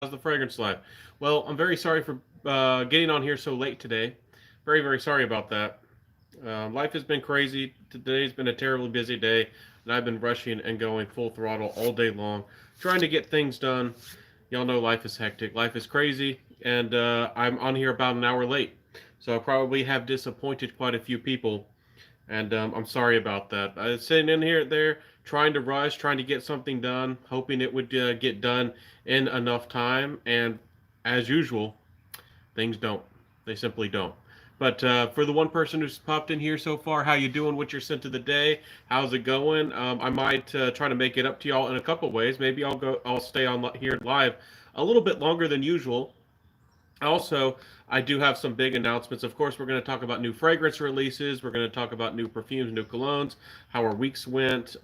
How's the fragrance life? Well, I'm very sorry for getting on here so late today. Very, very sorry about that. Life has been crazy. Today's been a terribly busy day, and I've been rushing and going full throttle all day long, trying to get things done. Y'all know life is hectic, life is crazy, and I'm on here about an hour late. So I probably have disappointed quite a few people, and I'm sorry about that. I was sitting in here, there, trying to rush, trying to get something done, hoping it would get done in enough time. And as usual, things don't. They simply don't. But for the one person who's popped in here so far, how you doing? What's your scent of the day? How's it going? I might try to make it up to y'all in a couple ways. Maybe I'll stay on here live a little bit longer than usual. Also, I do have some big announcements. Of course, we're going to talk about new fragrance releases. We're going to talk about new perfumes, new colognes, how our weeks went.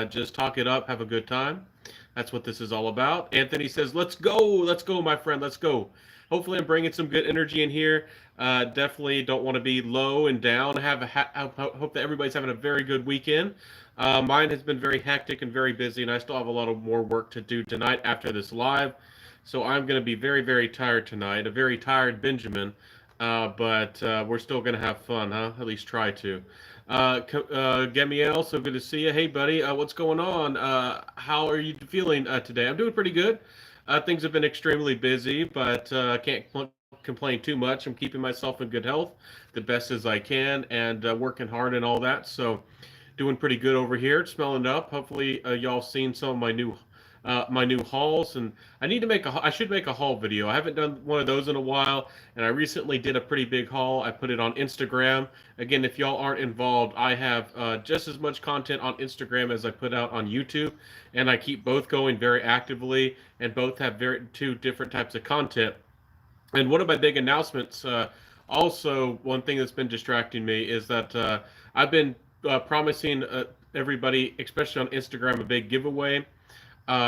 Just talk it up, have a good time. That's what this is all about. Anthony says, let's go, my friend, let's go. Hopefully, I'm bringing some good energy in here. Definitely don't want to be low and down. Hope that everybody's having a very good weekend. Mine has been very hectic and very busy, and I still have a lot of more work to do tonight after this live. So I'm going to be very, very tired tonight. A very tired Benjamin, but we're still going to have fun, huh? At least try to. Gamiel, so good to see you. Hey, buddy, what's going on? How are you feeling today? I'm doing pretty good. Things have been extremely busy, but I can't complain too much. I'm keeping myself in good health the best as I can and working hard and all that. So doing pretty good over here. Smelling up. Hopefully, y'all seen some of my new hauls, and I should make a haul video. I haven't done one of those in a while, and I recently did a pretty big haul. I put it on Instagram. Again, if y'all aren't involved, I have just as much content on Instagram as I put out on YouTube, and I keep both going very actively, and both have very two different types of content. And one of my big announcements, also one thing that's been distracting me is that I've been promising everybody, especially on Instagram, a big giveaway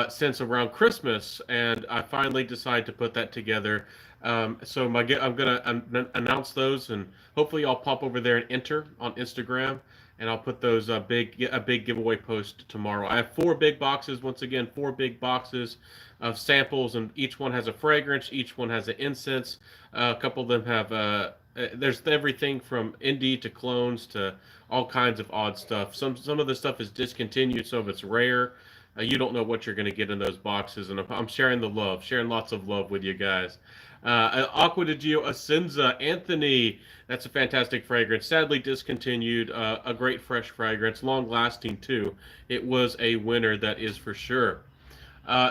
since around Christmas, and I finally decided to put that together. I'm gonna announce those, and hopefully I'll pop over there and enter on Instagram, and I'll put those a big giveaway post tomorrow. I have four big boxes. Once again, four big boxes of samples, and each one has a fragrance. Each one has an incense. A couple of them have. There's everything from indie to clones to all kinds of odd stuff. Some of the stuff is discontinued, some of it's rare. You don't know what you're going to get in those boxes, and I'm sharing the love, sharing lots of love with you guys. Aqua de Gio Asenza, Anthony, that's a fantastic fragrance. Sadly discontinued, a great fresh fragrance, long lasting too. It was a winner, that is for sure.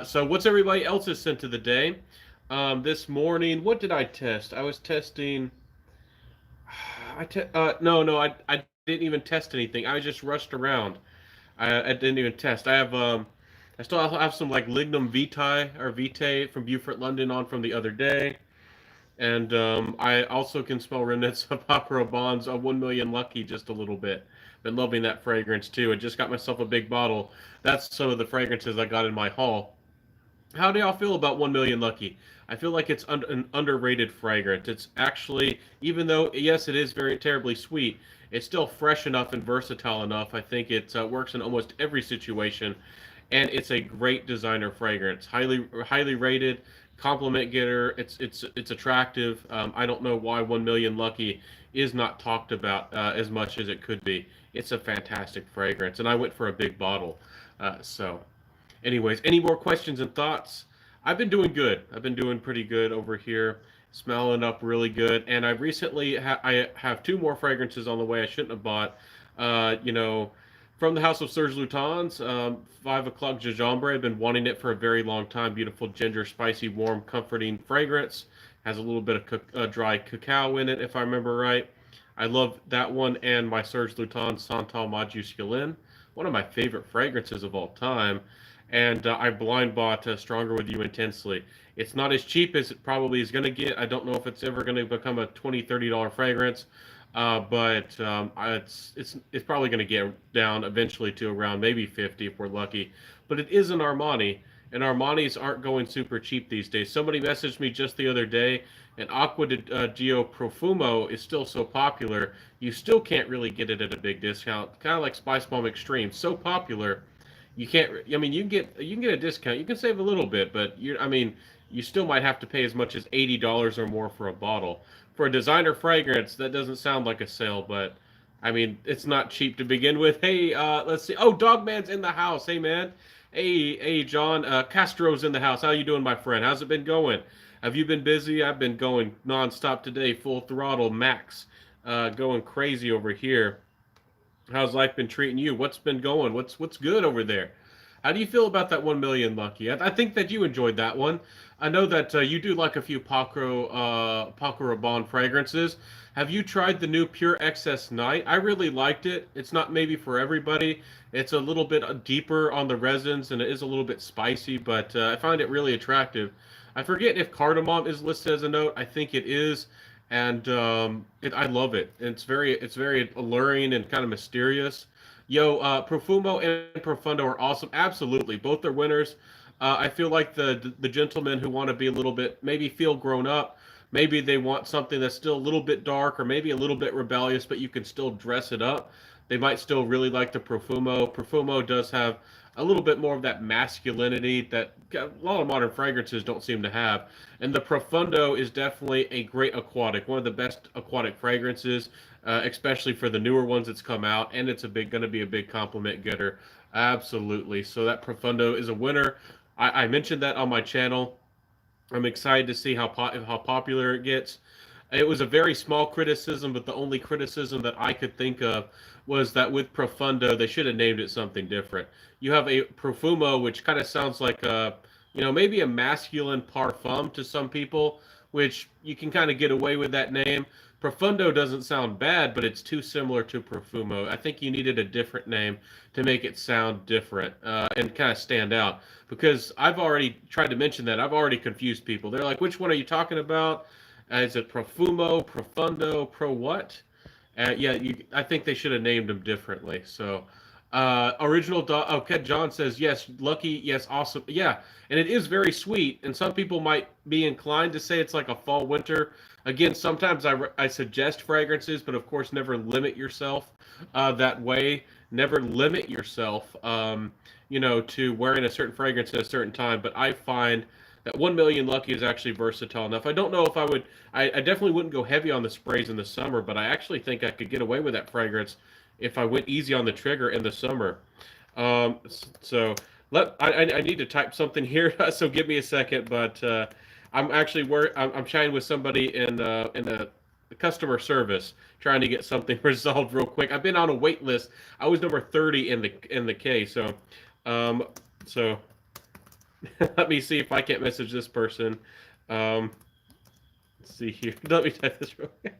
So, what's everybody else's scent of the day? This morning, what did I test? I was testing. No, I didn't even test anything. I just rushed around. I didn't even test. I still have some like Lignum Vitae or Vitae from Beaufort, London on from the other day, and I also can smell remnants of Papa Rabanne's 1 Million Lucky just a little bit. Been loving that fragrance too. I just got myself a big bottle. That's some of the fragrances I got in my haul. How do y'all feel about 1 Million Lucky? I feel like it's an underrated fragrance. It's actually, even though yes, it is very terribly sweet, it's still fresh enough and versatile enough. I think it works in almost every situation, and it's a great designer fragrance. Highly rated, compliment getter. It's attractive. I don't know why 1 Million Lucky is not talked about as much as it could be. It's a fantastic fragrance, and I went for a big bottle. So anyways, any more questions and thoughts? I've been doing good. I've been doing pretty good over here, smelling up really good. And I recently I have two more fragrances on the way I shouldn't have bought. You know, from the House of Serge Lutens, 5 o'clock Gingembre. I've been wanting it for a very long time. Beautiful ginger, spicy, warm, comforting fragrance. Has a little bit of dry cacao in it, if I remember right. I love that one and my Serge Lutens Santal Majusculin, one of my favorite fragrances of all time. And I blind bought Stronger with You Intensely. It's not as cheap as it probably is going to get. I don't know if it's ever going to become a $20, $30 fragrance, but it's probably going to get down eventually to around maybe 50 if we're lucky. But it is an Armani, and Armanis aren't going super cheap these days. Somebody messaged me just the other day, and Aqua di Gio Profumo is still so popular, you still can't really get it at a big discount. Kind of like Spice Bomb Extreme, so popular you can't. I mean, you can get a discount. You can save a little bit, but I mean, you still might have to pay as much as $80 or more for a bottle. For a designer fragrance, that doesn't sound like a sale, but I mean, it's not cheap to begin with. Hey, let's see. Oh, Dogman's in the house. Hey, man. Hey, John. Castro's in the house. How you doing, my friend? How's it been going? Have you been busy? I've been going nonstop today, full throttle, max, going crazy over here. How's life been treating you? What's been going? What's good over there? How do you feel about that 1 million, Lucky? I think that you enjoyed that one. I know that you do like a few Paco Rabanne fragrances. Have you tried the new Pure Excess Night? I really liked it. It's not maybe for everybody. It's a little bit deeper on the resins and it is a little bit spicy, but I find it really attractive. I forget if cardamom is listed as a note. I think it is, and I love it. It's very alluring and kind of mysterious. Yo, Profumo and Profundo are awesome. Absolutely, both are winners. I feel like the gentlemen who want to be a little bit, maybe feel grown up, maybe they want something that's still a little bit dark or maybe a little bit rebellious, but you can still dress it up. They might still really like the Profumo. Profumo does have a little bit more of that masculinity that a lot of modern fragrances don't seem to have. And the Profundo is definitely a great aquatic, one of the best aquatic fragrances, especially for the newer ones that's come out. And it's going to be a big compliment getter. Absolutely. So that Profundo is a winner. I mentioned that on my channel. I'm excited to see how popular it gets. It was a very small criticism, but the only criticism that I could think of was that with Profundo, they should have named it something different. You have a Profumo, which kind of sounds like maybe a masculine parfum to some people, which you can kind of get away with that name. Profundo doesn't sound bad, but it's too similar to Profumo. I think you needed a different name to make it sound different and kind of stand out. Because I've already tried to mention that. I've already confused people. They're like, which one are you talking about? Is it Profumo, Profundo, Pro what? Yeah, I think they should have named them differently. So, okay, John says, yes, Lucky, yes, awesome. Yeah, and it is very sweet. And some people might be inclined to say it's like a fall winter. Again, sometimes I suggest fragrances, but of course, never limit yourself that way. Never limit yourself, to wearing a certain fragrance at a certain time. But I find that 1 million Lucky is actually versatile enough. I don't know if I would. I definitely wouldn't go heavy on the sprays in the summer, but I actually think I could get away with that fragrance if I went easy on the trigger in the summer. So I need to type something here, so give me a second. But I'm actually I'm chatting with somebody in the customer service trying to get something resolved real quick. I've been on a wait list. I was number 30 in the K. So let me see if I can't message this person. Let's see here. Let me type this real quick.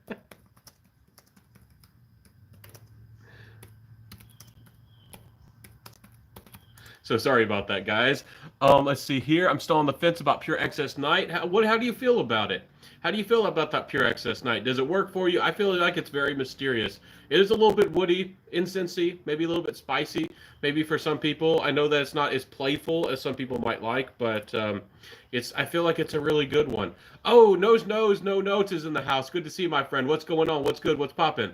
So sorry about that, guys. Let's see here. I'm still on the fence about Pure Excess Night. How do you feel about it? How do you feel about that Pure Excess Night? Does it work for you? I feel like it's very mysterious. It is a little bit woody, incensey, maybe a little bit spicy, maybe for some people. I know that it's not as playful as some people might like, but I feel like it's a really good one. Oh, no notes is in the house. Good to see you, my friend. What's going on? What's good? What's popping?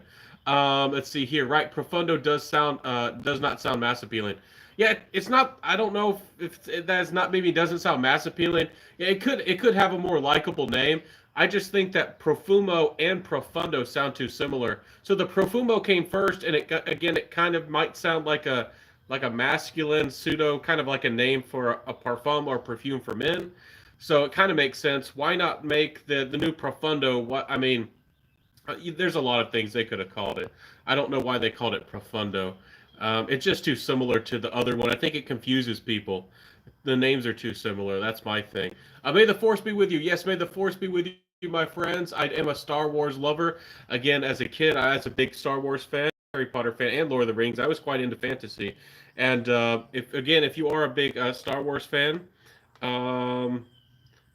Let's see here. Right, Profundo does not sound mass appealing. Yeah, it's not. I don't know if that's not maybe doesn't sound mass appealing. Yeah, it could have a more likable name. I just think that Profumo and Profundo sound too similar. So the Profumo came first, and it kind of might sound like a masculine pseudo, kind of like a name for a parfum or perfume for men. So it kind of makes sense. Why not make the new Profundo? There's a lot of things they could have called it. I don't know why they called it Profundo. It's just too similar to the other one. I think it confuses people. The names are too similar. That's my thing. May the Force be with you. Yes, may the Force be with you, my friends. I am a Star Wars lover. Again, as a kid, I was a big Star Wars fan, Harry Potter fan, and Lord of the Rings. I was quite into fantasy. And if you are a big Star Wars fan,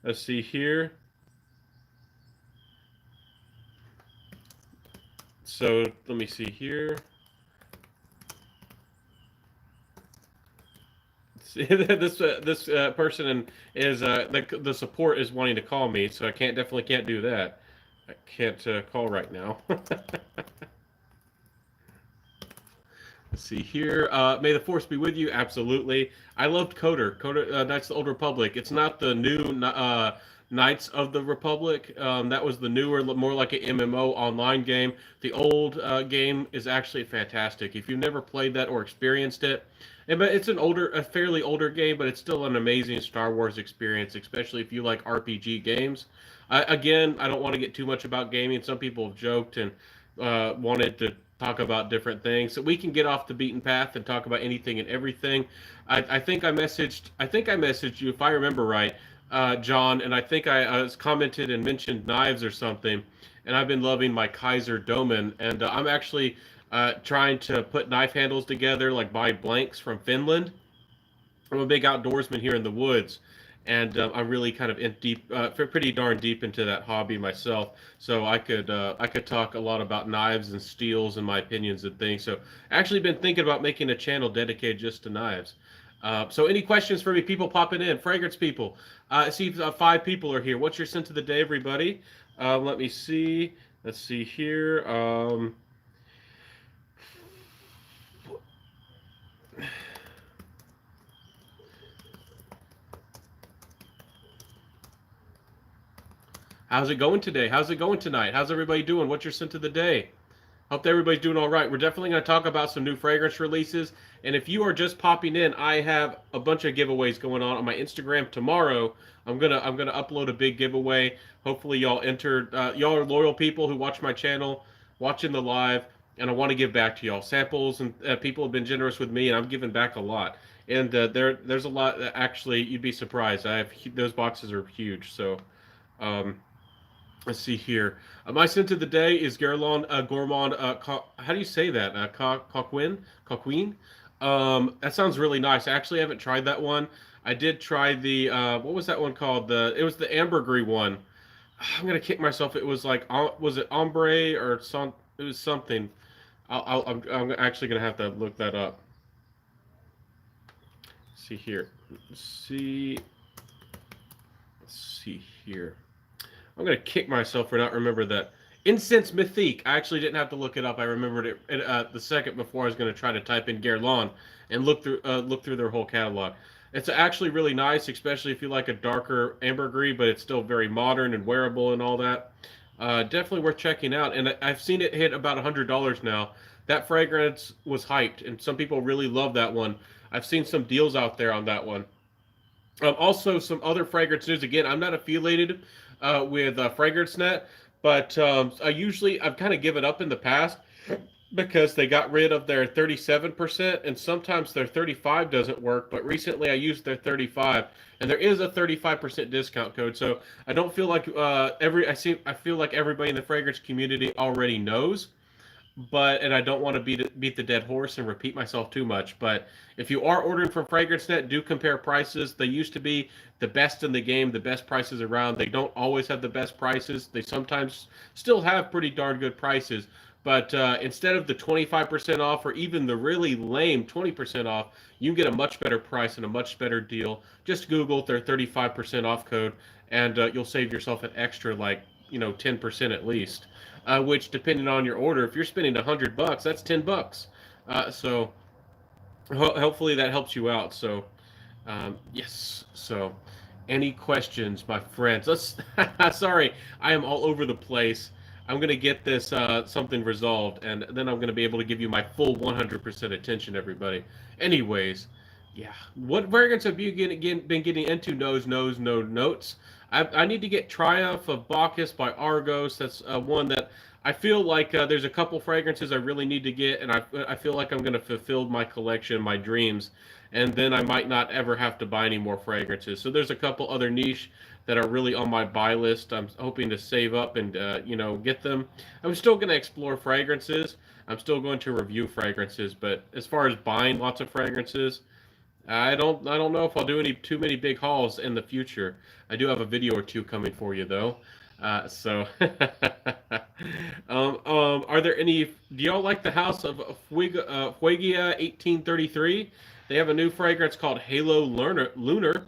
let's see here. So let me see here. This person is the support is wanting to call me, so I definitely can't do that. I can't call right now. Let's see here. May the force be with you. Absolutely. I loved Coder. Coder, Knights of the Old Republic. It's not the new Knights of the Republic. That was the newer, more like an MMO online game. The old game is actually fantastic. If you've never played that or experienced it, but it's a fairly older game, but it's still an amazing Star Wars experience, especially if you like RPG games. Again, I don't want to get too much about gaming. Some people have joked and wanted to talk about different things, so we can get off the beaten path and talk about anything and everything. I think I messaged. I think I messaged you, if I remember right, John, and I think I commented and mentioned knives or something. And I've been loving my Kaiser Domen, and I'm actually trying to put knife handles together, like buy blanks from Finland. I'm a big outdoorsman here in the woods, and I'm really kind of in deep, pretty darn deep into that hobby myself. So I could talk a lot about knives and steels and my opinions and things. So actually been thinking about making a channel dedicated just to knives. So any questions for me? People popping in, fragrance people. I see 5 people are here. What's your scent of the day, everybody? Let me see. Let's see here. How's it going today? How's it going tonight? How's everybody doing? What's your scent of the day? Hope everybody's doing all right. We're definitely going to talk about some new fragrance releases. And if you are just popping in, I have a bunch of giveaways going on my Instagram tomorrow. I'm gonna upload a big giveaway. Hopefully y'all entered. Y'all are loyal people who watch my channel, watching the live, and I want to give back to y'all. Samples and people have been generous with me, and I'm giving back a lot. And there's a lot that actually you'd be surprised. Those boxes are huge. So. Let's see here. My scent of the day is Guerlain Gourmand. How do you say that? Coquin? Coquin? That sounds really nice. I actually haven't tried that one. I did try the what was that one called? It was the ambergris one. I'm gonna kick myself. It was like was it ombre or some? It was something. I'm actually gonna have to look that up. Let's see here. Let's see here. I'm gonna kick myself for not remembering that. Incense Mythique. I actually didn't have to look it up. I remembered it the second before I was gonna try to type in Guerlain and look through their whole catalog. It's actually really nice, especially if you like a darker ambergris, but it's still very modern and wearable and all that. Definitely worth checking out. And I've seen it hit about $100 now. That fragrance was hyped, and some people really love that one. I've seen some deals out there on that one. Also, some other fragrance news. Again, I'm not affiliated with FragranceNet, but I've kind of given up in the past because they got rid of their 37%, and sometimes their 35 doesn't work. But recently, I used their 35, and there is a 35% discount code. So I don't feel like I feel like everybody in the fragrance community already knows. And I don't want to beat the dead horse and repeat myself too much. But if you are ordering from FragranceNet, do compare prices. They used to be the best in the game, the best prices around. They don't always have the best prices. They sometimes still have pretty darn good prices. But instead of the 25% off or even the really lame 20% off, you can get a much better price and a much better deal. Just Google their 35% off code, and you'll save yourself an extra 10% at least. Which, depending on your order, if you're spending $100, that's $10. So hopefully that helps you out. So yes. So any questions, my friends? Let's. Sorry, I am all over the place. I'm gonna get this something resolved, and then I'm gonna be able to give you my full 100% attention, everybody. Anyways, yeah. What fragrance have you been getting into? No notes. I need to get Triumph of Bacchus by Argos. That's one that I feel like there's a couple fragrances I really need to get, and I feel like I'm going to fulfill my collection, my dreams, and then I might not ever have to buy any more fragrances. So there's a couple other niche that are really on my buy list. I'm hoping to save up and get them. I'm still going to explore fragrances. I'm still going to review fragrances, but as far as buying lots of fragrances, I don't know if I'll do too many big hauls in the future. I do have a video or two coming for you though. Are there any? Do y'all like the House of Fuegia 1833? They have a new fragrance called Halo Lunar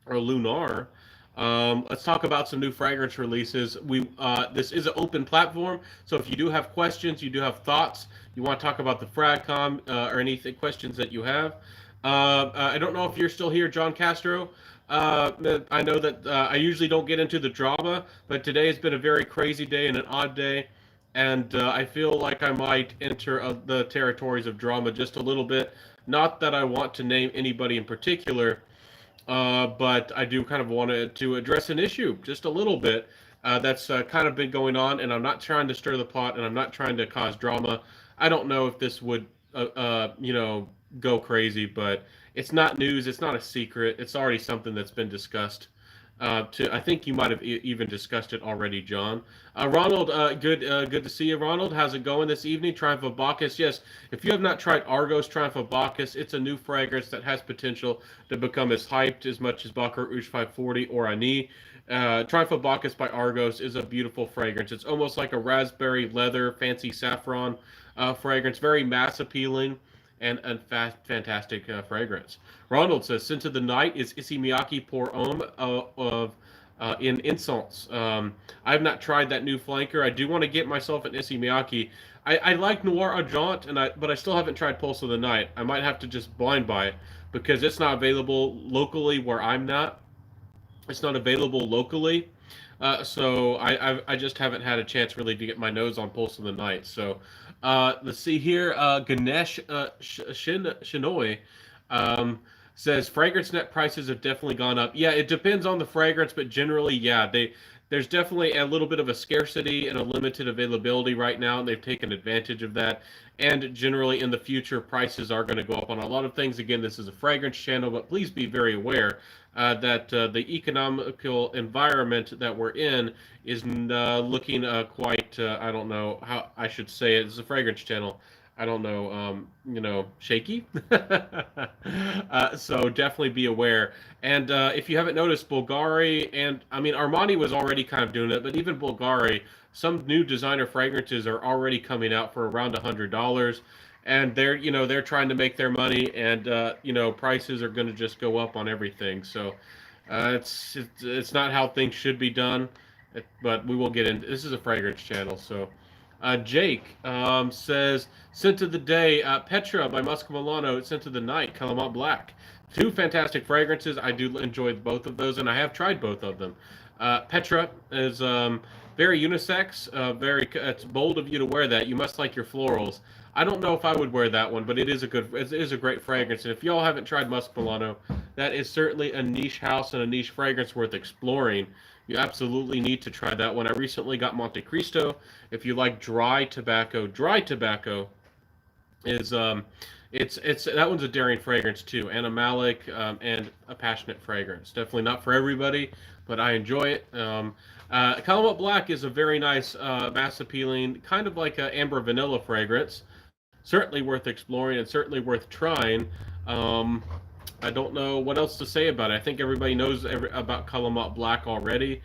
or Lunar. Let's talk about some new fragrance releases. This is an open platform, so if you do have questions, you do have thoughts, you want to talk about the Fragcom or anything questions that you have. I don't know if you're still here, John Castro. I know that I usually don't get into the drama, but today has been a very crazy day and an odd day, and I feel like I might enter the territories of drama just a little bit. Not that I want to name anybody in particular, but I do kind of want to address an issue just a little bit that's kind of been going on, and I'm not trying to stir the pot, and I'm not trying to cause drama. I don't know if this would, go crazy, but it's not news. It's not a secret. It's already something that's been discussed. I think you might have even discussed it already, John. Ronald, good to see you, Ronald. How's it going this evening? Triumph of Bacchus. Yes, if you have not tried Argos Triumph of Bacchus, it's a new fragrance that has potential to become as hyped as much as Baccarat Rouge 540 or Ani. Triumph of Bacchus by Argos is a beautiful fragrance. It's almost like a raspberry leather, fancy saffron fragrance, very mass appealing and fantastic fragrance. Ronald says, "Scent of the Night is Issey Miyake pour homme of in Incense." I have not tried that new flanker. I do want to get myself an Issey Miyake. I like Noir Argent, but I still haven't tried Pulse of the Night. I might have to just blind buy it because it's not available locally where I'm not. It's not available locally. So I just haven't had a chance really to get my nose on Pulse of the Night. So let's see here. Ganesh Shinoy says fragrance net prices have definitely gone up. Yeah, it depends on the fragrance, but generally, yeah, there's definitely a little bit of a scarcity and a limited availability right now, and they've taken advantage of that. And generally, in the future, prices are going to go up on a lot of things. Again, this is a fragrance channel, but please be very aware that the economical environment that we're in is looking quite, I don't know how I should say it. It's a fragrance channel. I don't know, shaky. So definitely be aware. And if you haven't noticed, Bulgari and I mean Armani was already kind of doing it, but even Bulgari, some new designer fragrances are already coming out for around $100, and they're trying to make their money, and prices are going to just go up on everything. So it's not how things should be done, but we will get into this. Is a fragrance channel, so. Jake says, "Scent of the Day, Petra by Muscomilano, Scent of the Night, Calamont Black." Two fantastic fragrances. I do enjoy both of those, and I have tried both of them. Petra is very unisex. It's bold of you to wear that. You must like your florals. I don't know if I would wear that one, but it is a great fragrance. And if y'all haven't tried Muscomilano, that is certainly a niche house and a niche fragrance worth exploring. You absolutely need to try that one. I recently got Monte Cristo. If you like dry tobacco is it's that one's a daring fragrance too, animalic and a passionate fragrance. Definitely not for everybody, but I enjoy it. Calamont Black is a very nice, mass appealing, kind of like a amber vanilla fragrance. Certainly worth exploring and certainly worth trying. I don't know what else to say about it. I think everybody knows about Calamont Black already.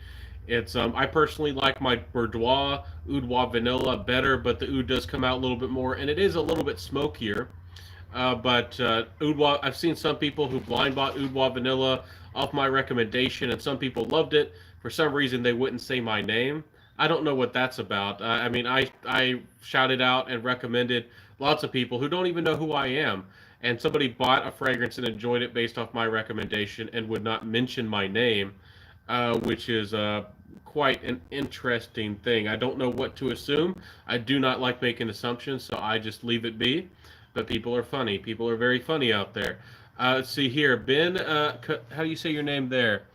It's I personally like my Bourdois Oud Noir Vanilla better, but the Oud does come out a little bit more, and it is a little bit smokier. But Oud Noir, I've seen some people who blind bought Oud Noir Vanilla off my recommendation, and some people loved it. For some reason, they wouldn't say my name. I don't know what that's about. I mean, I shouted out and recommended lots of people who don't even know who I am, and somebody bought a fragrance and enjoyed it based off my recommendation and would not mention my name, which is quite an interesting thing. I don't know what to assume. I do not like making assumptions, so I just leave it be. But people are funny. People are very funny out there. Let's see here. Ben, how do you say your name there?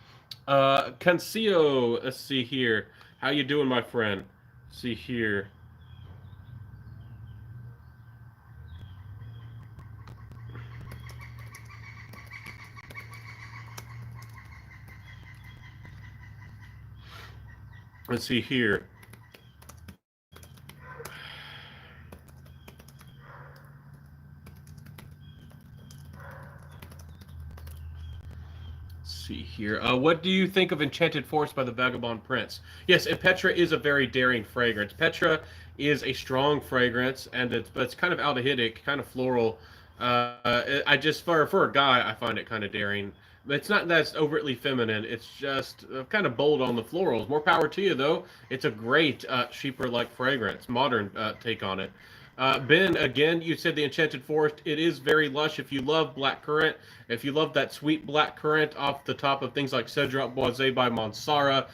Concio, let's see here. How you doing, my friend? Let's see here. Let's see here. See here. What do you think of Enchanted Forest by the Vagabond Prince? Yes, and Petra is a very daring fragrance. Petra is a strong fragrance, and it's kind of aldehydic, kind of floral. I just for a guy, I find it kind of daring. It's not that it's overtly feminine. It's just kind of bold on the florals. More power to you, though. It's a great sheeper-like fragrance, modern take on it. Ben, again, you said the Enchanted Forest. It is very lush. If you love black currant, if you love that sweet black currant off the top of things like Cedroc Boisé by Monsara,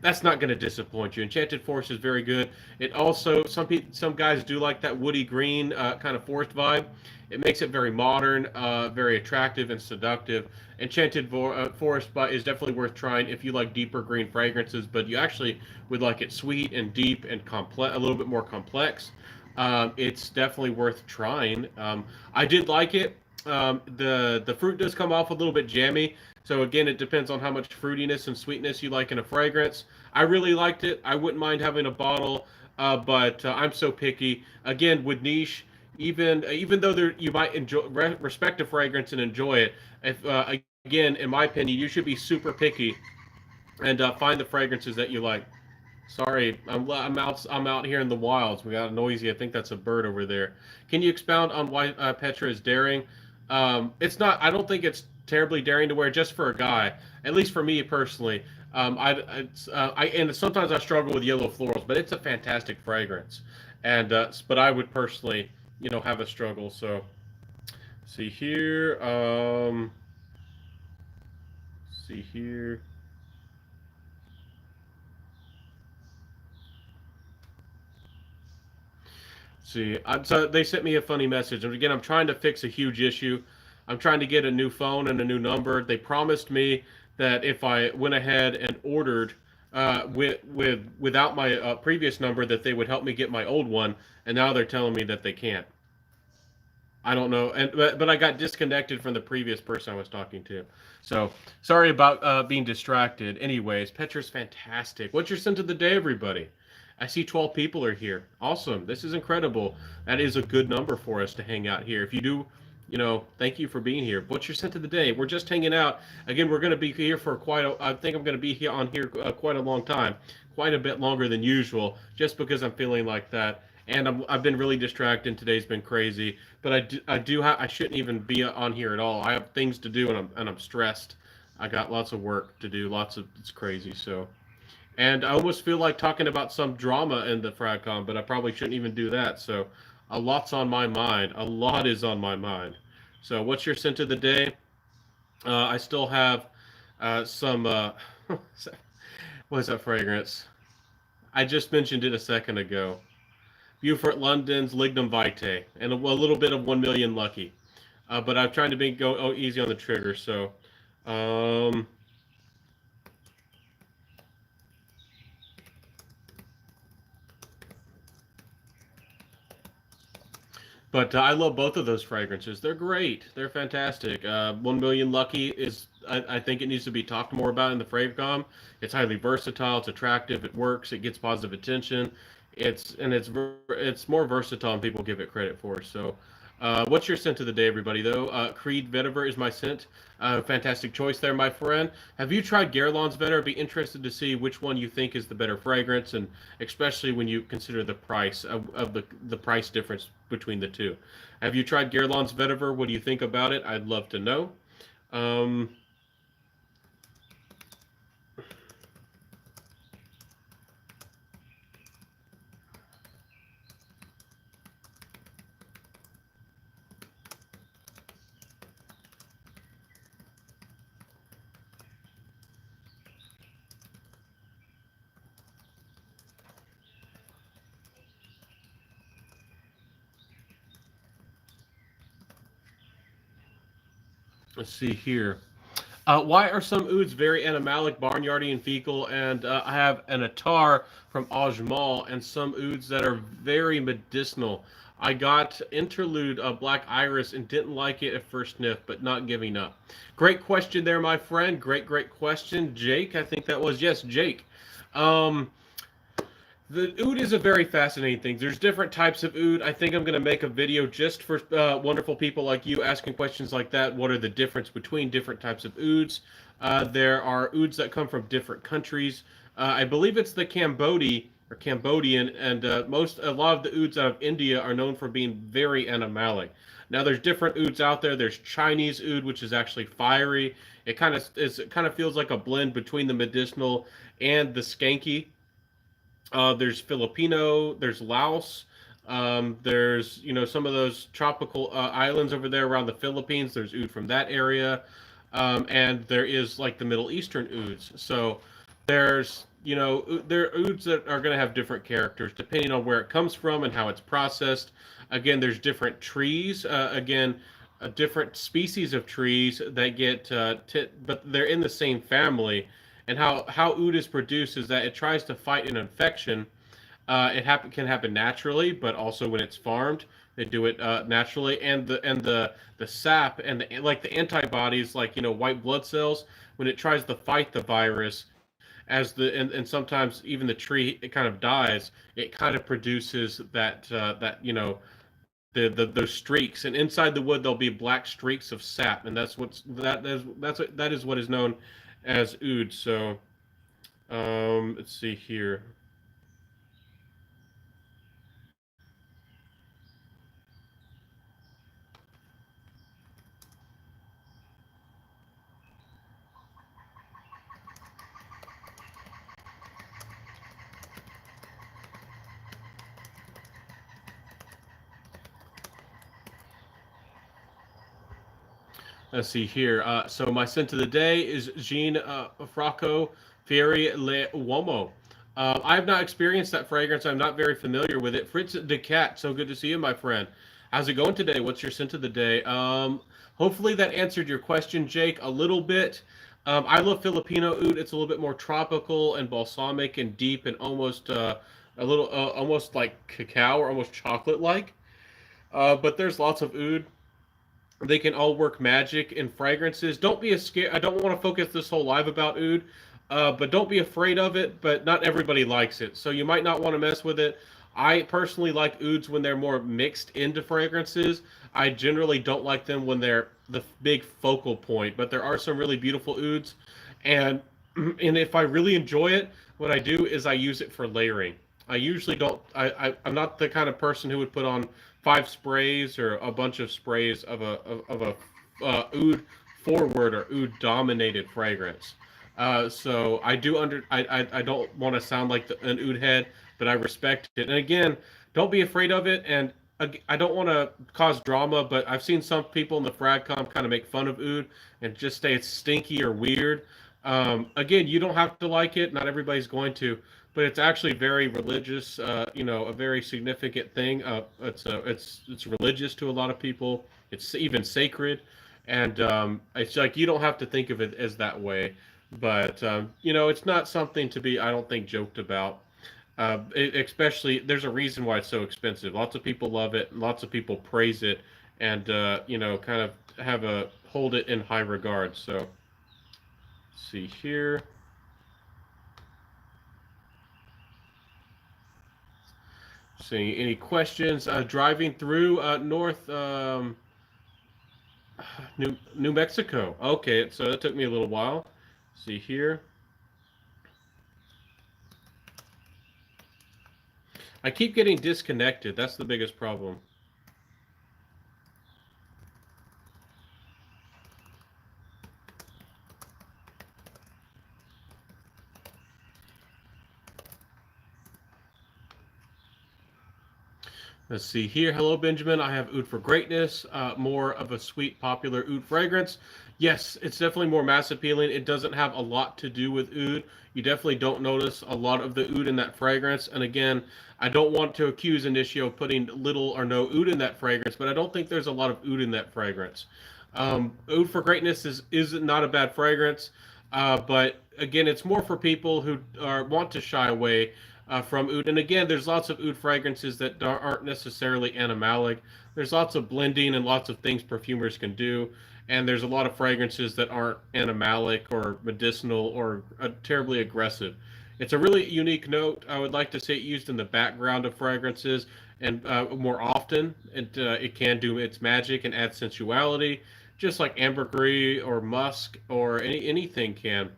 that's not going to disappoint you. Enchanted Forest is very good. It also some guys do like that woody green kind of forest vibe. It makes it very modern, very attractive and seductive. Enchanted Forest is definitely worth trying if you like deeper green fragrances, but you actually would like it sweet and deep and complex, a little bit more complex. It's definitely worth trying. I did like it. The fruit does come off a little bit jammy, so again, it depends on how much fruitiness and sweetness you like in a fragrance. I really liked it. I wouldn't mind having a bottle, but I'm so picky. Again, with niche, even though you might respect a fragrance and enjoy it, if again, in my opinion, you should be super picky and find the fragrances that you like. Sorry, I'm out here in the wilds. We got a noisy. I think that's a bird over there. Can you expound on why Petra is daring? It's not. I don't think it's terribly daring to wear just for a guy. At least for me personally. And sometimes I struggle with yellow florals, but it's a fantastic fragrance. And but I would personally, have a struggle. So see here. See here. See, so they sent me a funny message, and again, I'm trying to fix a huge issue. I'm trying to get a new phone and a new number. They promised me that if I went ahead and ordered without my previous number, that they would help me get my old one, and now they're telling me that they can't. I don't know, but I got disconnected from the previous person I was talking to. So sorry about being distracted. Anyways, Petra's fantastic. What's your scent of the day, everybody? I see 12 people are here. Awesome. This is incredible. That is a good number for us to hang out here. If you do, thank you for being here. What's your scent of the day? We're just hanging out. Again, we're going to be here for I think I'm going to be here quite a long time, quite a bit longer than usual, just because I'm feeling like that. And I've been really distracted. Today's been crazy, but I shouldn't even be on here at all. I have things to do, and I'm stressed. I got lots of work to do. It's crazy. So, and I almost feel like talking about some drama in the FragCon, but I probably shouldn't even do that. So, a lot's on my mind. A lot is on my mind. So, what's your scent of the day? I still have some. What is that fragrance? I just mentioned it a second ago. Beaufort London's Lignum Vitae, and a little bit of 1 Million Lucky. But I'm trying to go easy on the trigger, so. But I love both of those fragrances. They're great. They're fantastic. 1 Million Lucky is, I think it needs to be talked more about in the FraveCom. It's highly versatile. It's attractive. It works. It gets positive attention. It's more versatile than people give it credit for. So, what's your scent of the day, everybody? Though Creed Vetiver is my scent. Fantastic choice there, my friend. Have you tried Guerlain's Vetiver? Be interested to see which one you think is the better fragrance, and especially when you consider the price of the price difference between the two. Have you tried Guerlain's Vetiver? What do you think about it? I'd love to know. Let's see here. Why are some ouds very animalic, barnyardy, and fecal? And I have an attar from Ajmal and some ouds that are very medicinal. I got Interlude of Black Iris and didn't like it at first sniff, but not giving up. Great question there, my friend. Great question. Jake, I think that was. Yes, Jake. The oud is a very fascinating thing. There's different types of oud. I think I'm going to make a video just for wonderful people like you asking questions like that. What are the difference between different types of ouds? There are ouds that come from different countries. I believe it's the Cambodian, and a lot of the ouds out of India are known for being very animalic. Now there's different ouds out there. There's Chinese oud, which is actually fiery. It kind of feels like a blend between the medicinal and the skanky. There's Filipino, there's Laos, there's some of those tropical islands over there around the Philippines. There's oud from that area, and there is like the Middle Eastern ouds. So there's there are ouds that are going to have different characters depending on where it comes from and how it's processed. Again, there's different trees. Different species of trees that get, but they're in the same family. And how oud is produced is that it tries to fight an infection. Can happen naturally, but also when it's farmed, they do it naturally. And the sap and the antibodies, like white blood cells, when it tries to fight the virus, and sometimes even the tree it kind of dies, it kind of produces that those streaks, and inside the wood there'll be black streaks of sap, and that is what is known as oud. So let's see here. Let's see here. So my scent of the day is Jean Fracco Fieri Le Uomo. I have not experienced that fragrance. I'm not very familiar with it. Fritz de Cat, so good to see you, my friend. How's it going today? What's your scent of the day? Hopefully that answered your question, Jake, a little bit. I love Filipino oud. It's a little bit more tropical and balsamic and deep and almost almost like cacao or almost chocolate-like. But there's lots of oud. They can all work magic in fragrances. Don't be a scared. I don't want to focus this whole live about oud, but don't be afraid of it. But not everybody likes it, so you might not want to mess with it. I personally like ouds when they're more mixed into fragrances. I generally don't like them when they're the big focal point. But there are some really beautiful ouds, and and if I really enjoy it, what I do is I use it for layering. I usually don't. I'm not the kind of person who would put on 5 sprays or a bunch of sprays of a oud forward or oud dominated fragrance. So I don't want to sound like an oud head, but I respect it. And again, don't be afraid of it. And I don't want to cause drama, but I've seen some people in the fragcom kind of make fun of oud and just say it's stinky or weird. Again, you don't have to like it. Not everybody's going to, but it's actually very religious. A very significant thing. It's religious to a lot of people. It's even sacred, and it's like you don't have to think of it as that way. But it's not something to be, I don't think, joked about. Especially, there's a reason why it's so expensive. Lots of people love it. Lots of people praise it, and kind of hold it in high regard. So, let's see here. See any questions? Driving through North New Mexico. Okay, so that took me a little while. See here. I keep getting disconnected. That's the biggest problem. Let's see here. Hello, Benjamin. I have Oud for Greatness, more of a sweet, popular oud fragrance. Yes, it's definitely more mass appealing. It doesn't have a lot to do with oud. You definitely don't notice a lot of the oud in that fragrance. And again, I don't want to accuse Initio of putting little or no oud in that fragrance, but I don't think there's a lot of oud in that fragrance. Oud for Greatness is not a bad fragrance, but again, it's more for people who want to shy away from oud. And again, there's lots of oud fragrances that aren't necessarily animalic. There's lots of blending and lots of things perfumers can do. And there's a lot of fragrances that aren't animalic or medicinal or terribly aggressive. It's a really unique note. I would like to see it used in the background of fragrances and more often. It can do its magic and add sensuality, just like ambergris or musk or anything can.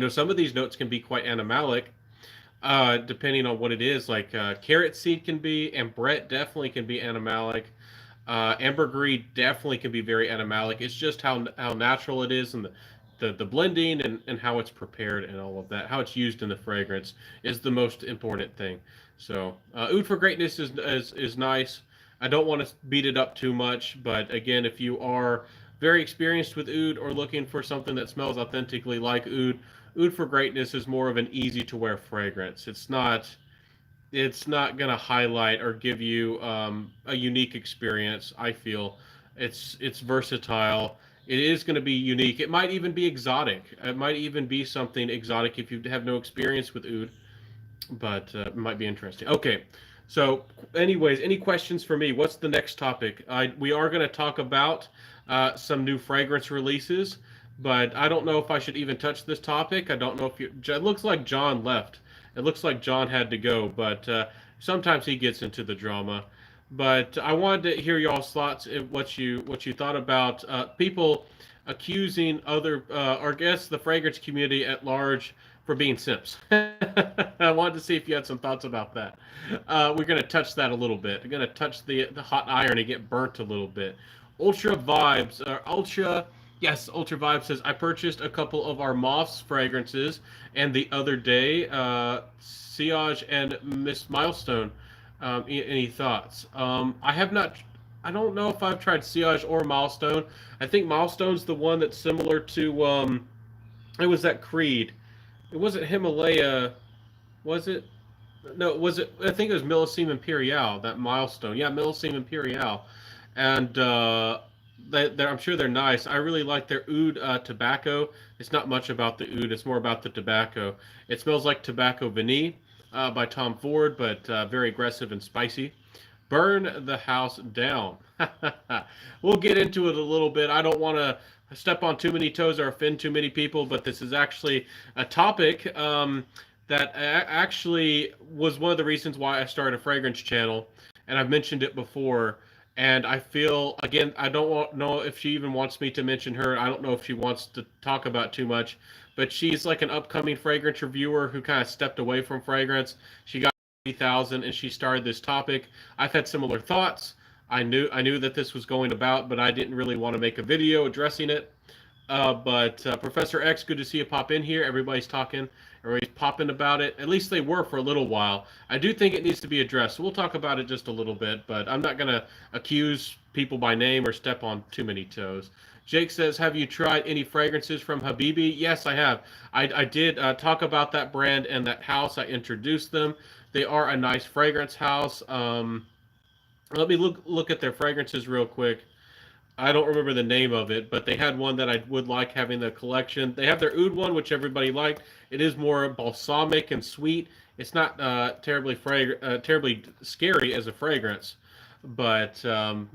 Some of these notes can be quite animalic, depending on what it is. Like carrot seed can be, and Brett definitely can be animalic. Ambergris definitely can be very animalic. It's just how natural it is, and the blending, and how it's prepared and all of that, how it's used in the fragrance is the most important thing. So Oud for Greatness is nice. I don't want to beat it up too much, but again, if you are very experienced with oud or looking for something that smells authentically like oud for Greatness is more of an easy to wear fragrance. It's not going to highlight or give you a unique experience. I feel it's versatile. It is going to be unique. It might even be exotic. It might even be something exotic if you have no experience with oud, but it might be interesting. Okay, so anyways, any questions for me? What's the next topic? We are going to talk about some new fragrance releases, but I don't know if I should even touch this topic. I don't know if you. It looks like John left. It looks like John had to go, but sometimes he gets into the drama. But I wanted to hear y'all's thoughts, what you thought about people accusing other, or I guess the fragrance community at large for being simps. I wanted to see if you had some thoughts about that. We're going to touch that a little bit. We're going to touch the hot iron and get burnt a little bit. Ultra Vibes, Ultra Vibe says, I purchased a couple of our Moths fragrances, and the other day, Sillage and Miss Milestone. Any thoughts? I have not. I don't know if I've tried Sillage or Milestone. I think Milestone's the one that's similar to. It was that Creed. It wasn't Himalaya, was it? No, was it? I think it was Millesime Imperial. That Milestone. Yeah, Millesime Imperial, and I'm sure they're nice. I really like their oud tobacco. It's not much about the oud. It's more about the tobacco. It smells like Tobacco Vanille by Tom Ford, but very aggressive and spicy. Burn the house down. We'll get into it a little bit. I don't want to step on too many toes or offend too many people, but this is actually a topic that actually was one of the reasons why I started a fragrance channel, and I've mentioned it before. And I feel, again, I don't know if she even wants me to mention her. I don't know if she wants to talk about too much, but she's like an upcoming fragrance reviewer who kind of stepped away from fragrance. She got 30,000 and she started this topic. I've had similar thoughts. I knew that this was going about, but I didn't really want to make a video addressing it. But Professor X, good to see you pop in here. Everybody's talking. Everybody's popping about it. At least they were for a little while. I do think it needs to be addressed. We'll talk about it just a little bit, but I'm not going to accuse people by name or step on too many toes. Jake says, have you tried any fragrances from Habibi? Yes, I have. I did talk about that brand and that house. I introduced them. They are a nice fragrance house. Let me look at their fragrances real quick. I don't remember the name of it, but they had one that I would like having the collection. They have their oud one, which everybody liked. It is more balsamic and sweet. It's not terribly scary as a fragrance, but I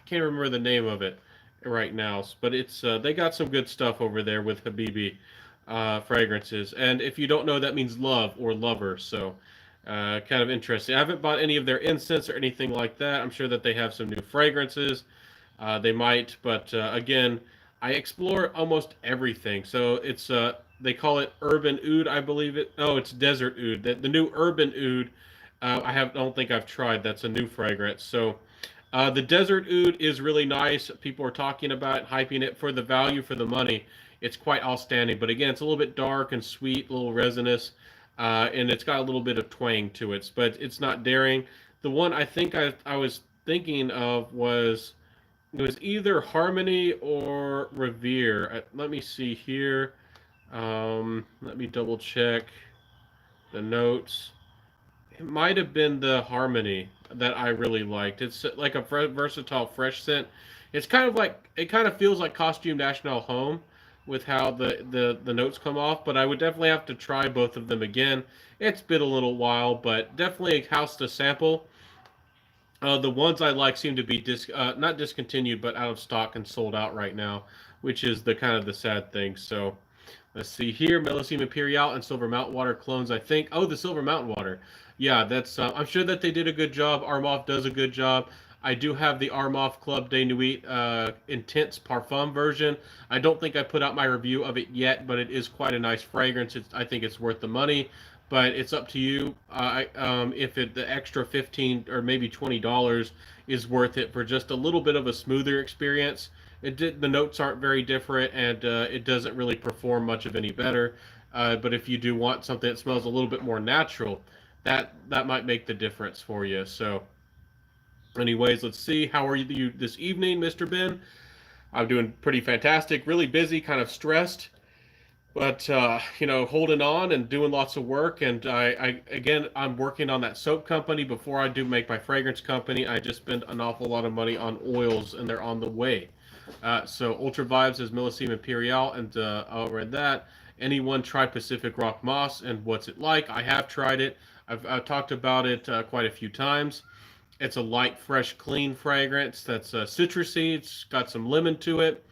can't remember the name of it right now. But it's they got some good stuff over there with Habibi fragrances. And if you don't know, that means love or lover. So kind of interesting. I haven't bought any of their incense or anything like that. I'm sure that they have some new fragrances. They might, but again, I explore almost everything. So it's they call it urban oud, I believe it. Oh, it's desert oud. The new urban oud, don't think I've tried. That's a new fragrance. So the desert oud is really nice. People are talking about it, hyping it for the value for the money. It's quite outstanding. But again, it's a little bit dark and sweet, a little resinous, and it's got a little bit of twang to it. But it's not daring. The one I think I was thinking of was. It was either Harmony or Revere. Let me see here. Let me double check the notes. It might have been the Harmony that I really liked. It's like a versatile, fresh scent. It's kind of like, it kind of feels like Costume National Home with how the notes come off, but I would definitely have to try both of them again. It's been a little while, but definitely a house to sample. The ones I like seem to be not discontinued, but out of stock and sold out right now, which is the kind of the sad thing. So let's see here, Millesime Imperial and Silver Mountain Water clones, I think. Oh, the Silver Mountain Water. Yeah, that's. I'm sure that they did a good job. Armov does a good job. I do have the Armaf Club de Nuit Intense Parfum version. I don't think I put out my review of it yet, but it is quite a nice fragrance. I think it's worth the money, but it's up to you. If the extra 15 or maybe $20 is worth it for just a little bit of a smoother experience. The notes aren't very different, and it doesn't really perform much of any better. But if you do want something that smells a little bit more natural, that might make the difference for you. So, anyways, let's see. How are you this evening, Mr. Ben? I'm doing pretty fantastic. Really busy, kind of stressed, but holding on and doing lots of work. And I'm working on that soap company. Before I do make my fragrance company, I just spend an awful lot of money on oils, and they're on the way. So Ultra Vibes is Millesime Imperial, and I'll read that. Anyone try Pacific Rock Moss, and what's it like? I have tried it. I've talked about it quite a few times. It's a light, fresh, clean fragrance that's citrusy. It's got some lemon to it.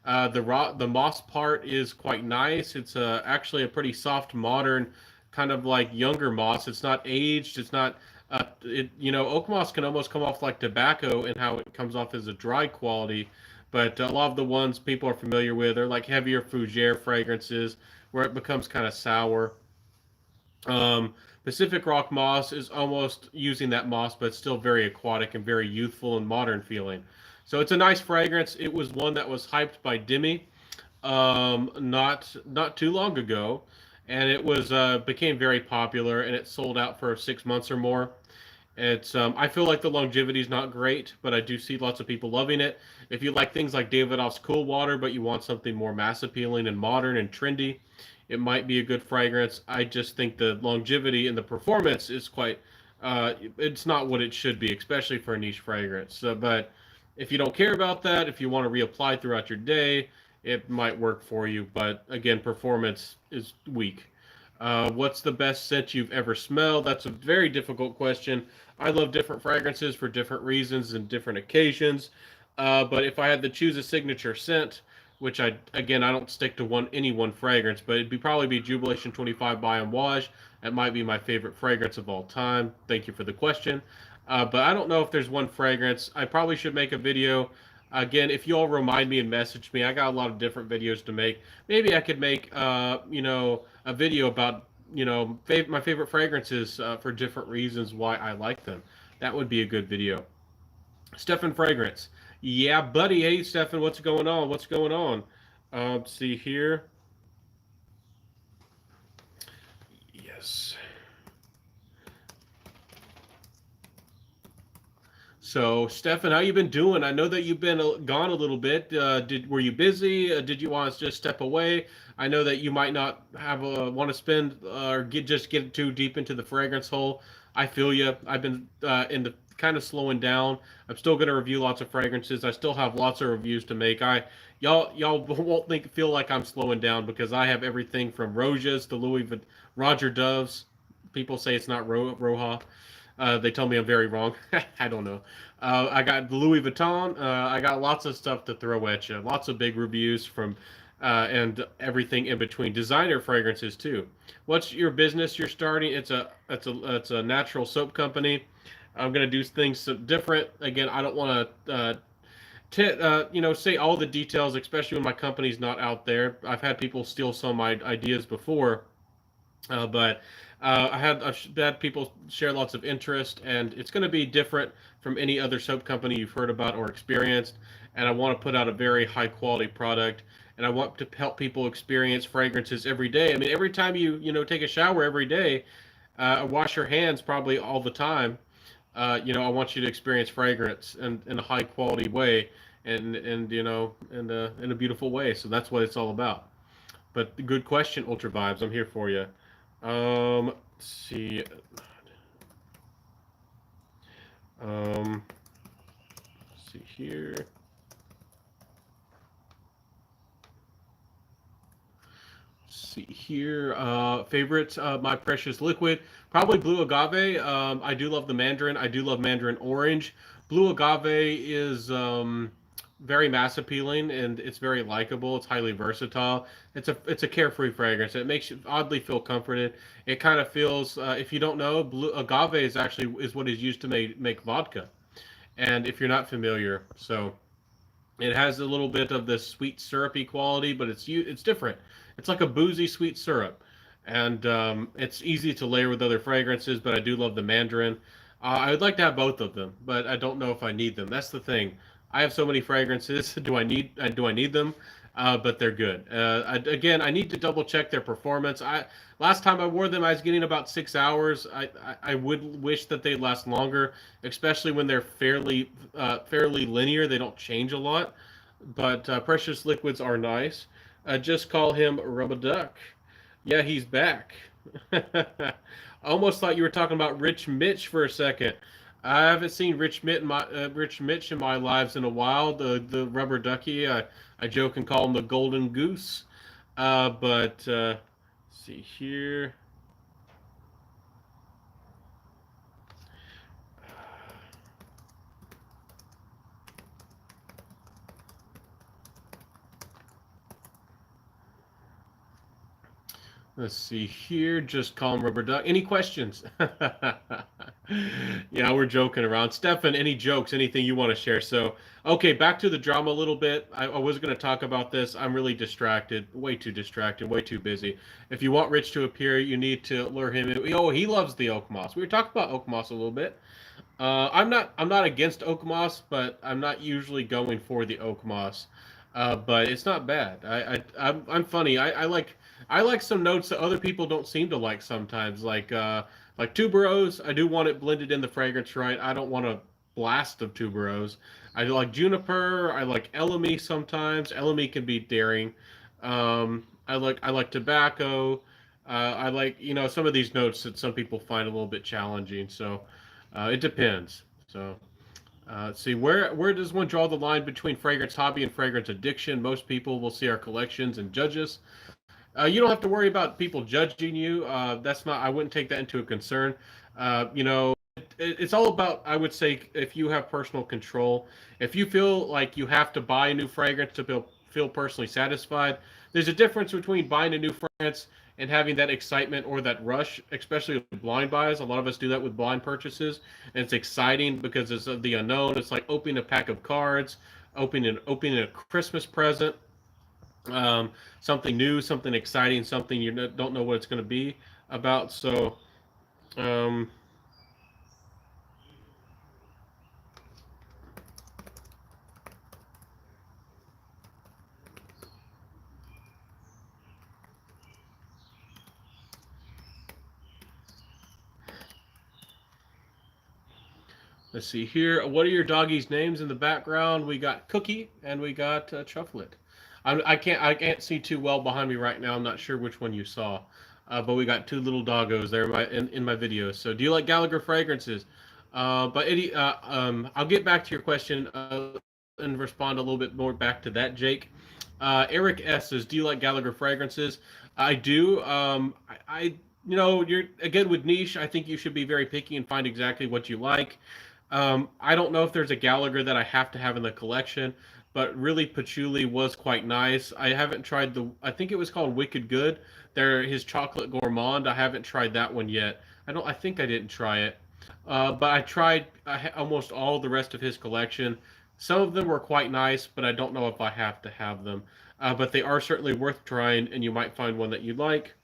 The moss part is quite nice. It's actually a pretty soft, modern, kind of like younger moss. It's not aged. It's not. Oak moss can almost come off like tobacco in how it comes off as a dry quality. But a lot of the ones people are familiar with are like heavier fougere fragrances where it becomes kind of sour. Pacific Rock Moss is almost using that moss, but it's still very aquatic and very youthful and modern feeling. So it's a nice fragrance. It was one that was hyped by Demi not too long ago, and it was became very popular, and it sold out for 6 months or more. It's I feel like the longevity is not great, but I do see lots of people loving it. If you like things like Davidoff's Cool Water, but you want something more mass appealing and modern and trendy, it might be a good fragrance. I just think the longevity and the performance is quite. It's not what it should be, especially for a niche fragrance. But if you don't care about that, if you want to reapply throughout your day, it might work for you. But again, performance is weak. What's the best scent you've ever smelled? That's a very difficult question. I love different fragrances for different reasons and different occasions. But if I had to choose a signature scent, which I don't stick to any one fragrance, but probably be Jubilation 25 by Amouage. That might be my favorite fragrance of all time. Thank you for the question. But I don't know if there's one fragrance. I probably should make a video. Again, if you all remind me and message me, I got a lot of different videos to make. Maybe I could make a video about my favorite fragrances for different reasons why I like them. That would be a good video. Stefan Fragrance. Yeah, buddy. Hey, Stefan, what's going on? What's going on? Let's see here. Yes. So, Stefan, how you been doing? I know that you've been gone a little bit. Were you busy? Did you want to just step away? I know that you might not have want to spend or get too deep into the fragrance hole. I feel you. I've been in the kind of slowing down. I'm still going to review lots of fragrances. I still have lots of reviews to make. Y'all won't feel like I'm slowing down because I have everything from Rojas to Roger Doves. People say it's not Roja. They tell me I'm very wrong. I don't know. I got Louis Vuitton. I got lots of stuff to throw at you. Lots of big reviews from and everything in between. Designer fragrances too. What's your business you're starting? It's a natural soap company. I'm gonna do things different. Again, I don't want to say all the details, especially when my company's not out there. I've had people steal some of my ideas before, but I've had people share lots of interest, and it's going to be different from any other soap company you've heard about or experienced. And I want to put out a very high quality product, and I want to help people experience fragrances every day. I mean, every time you take a shower every day, wash your hands probably all the time. I want you to experience fragrance in a high quality way, and in a beautiful way. So that's what it's all about. But good question, Ultra Vibes. I'm here for you. Let's see. Let's see here. Favorites, My Precious Liquid, probably Blue Agave. I do love the Mandarin. I do love Mandarin Orange. Blue Agave is very mass appealing, and it's very likable. It's highly versatile. It's a carefree fragrance. It makes you oddly feel comforted. It kind of feels, if you don't know, Blue Agave is what is used to make vodka. and if you're not familiar, so it has a little bit of this sweet syrupy quality, but it's different. It's like a boozy sweet syrup, and it's easy to layer with other fragrances. But I do love the mandarin. I would like to have both of them, but I don't know if I need them. That's the thing. I have so many fragrances. Do I need them? But they're good. Again, I need to double check their performance. I last time I wore them, I was getting about 6 hours. I would wish that they last longer, especially when they're fairly linear. They don't change a lot, but precious liquids are nice. Just call him Rubber Duck. Yeah, he's back. I almost thought you were talking about Rich Mitch for a second. I haven't seen Rich Mitch in my lives in a while. The rubber ducky. I joke and call him the golden goose. But see here. Let's see here. Just call him Rubber Duck. Any questions? Yeah, we're joking around. Stefan, any jokes, anything you want to share? So, okay, back to the drama a little bit. I was going to talk about this. I'm really distracted, way too busy. If you want Rich to appear, you need to lure him in. Oh, he loves the oak moss. We were talking about oak moss a little bit. I'm not against oak moss, but I'm not usually going for the oak moss. But it's not bad. I'm funny. I like some notes that other people don't seem to like sometimes. Like tuberose. I do want it blended in the fragrance right. I don't want a blast of tuberose. I like juniper. I like elemi sometimes. Elemi can be daring. I like tobacco. I like some of these notes that some people find a little bit challenging. So it depends. So let's see, where does one draw the line between fragrance hobby and fragrance addiction? Most people will see our collections and judge us. You don't have to worry about people judging you. That's not. I wouldn't take that into a concern. It's all about. I would say if you have personal control, if you feel like you have to buy a new fragrance to feel personally satisfied, there's a difference between buying a new fragrance and having that excitement or that rush, especially with blind buys. A lot of us do that with blind purchases, and it's exciting because it's of the unknown. It's like opening a pack of cards, opening a Christmas present, something new, something exciting, something you don't know what it's going to be about. So, um, let's see here. What are your doggies' names in the background? We got Cookie and we got Chufflet. I can't see too well behind me right now. I'm not sure which one you saw, but we got two little doggos there in my video. So, do you like Gallagher fragrances? But Eddie, I'll get back to your question and respond a little bit more back to that, Jake. Eric S says, "Do you like Gallagher fragrances?" I do. You're again with niche. I think you should be very picky and find exactly what you like. I don't know if there's a Gallagher that I have to have in the collection, but really Patchouli was quite nice. I haven't tried I think it was called Wicked Good. His chocolate gourmand. I haven't tried that one yet. I think I didn't try it. But I tried almost all the rest of his collection. Some of them were quite nice, but I don't know if I have to have them. But they are certainly worth trying, and you might find one that you like.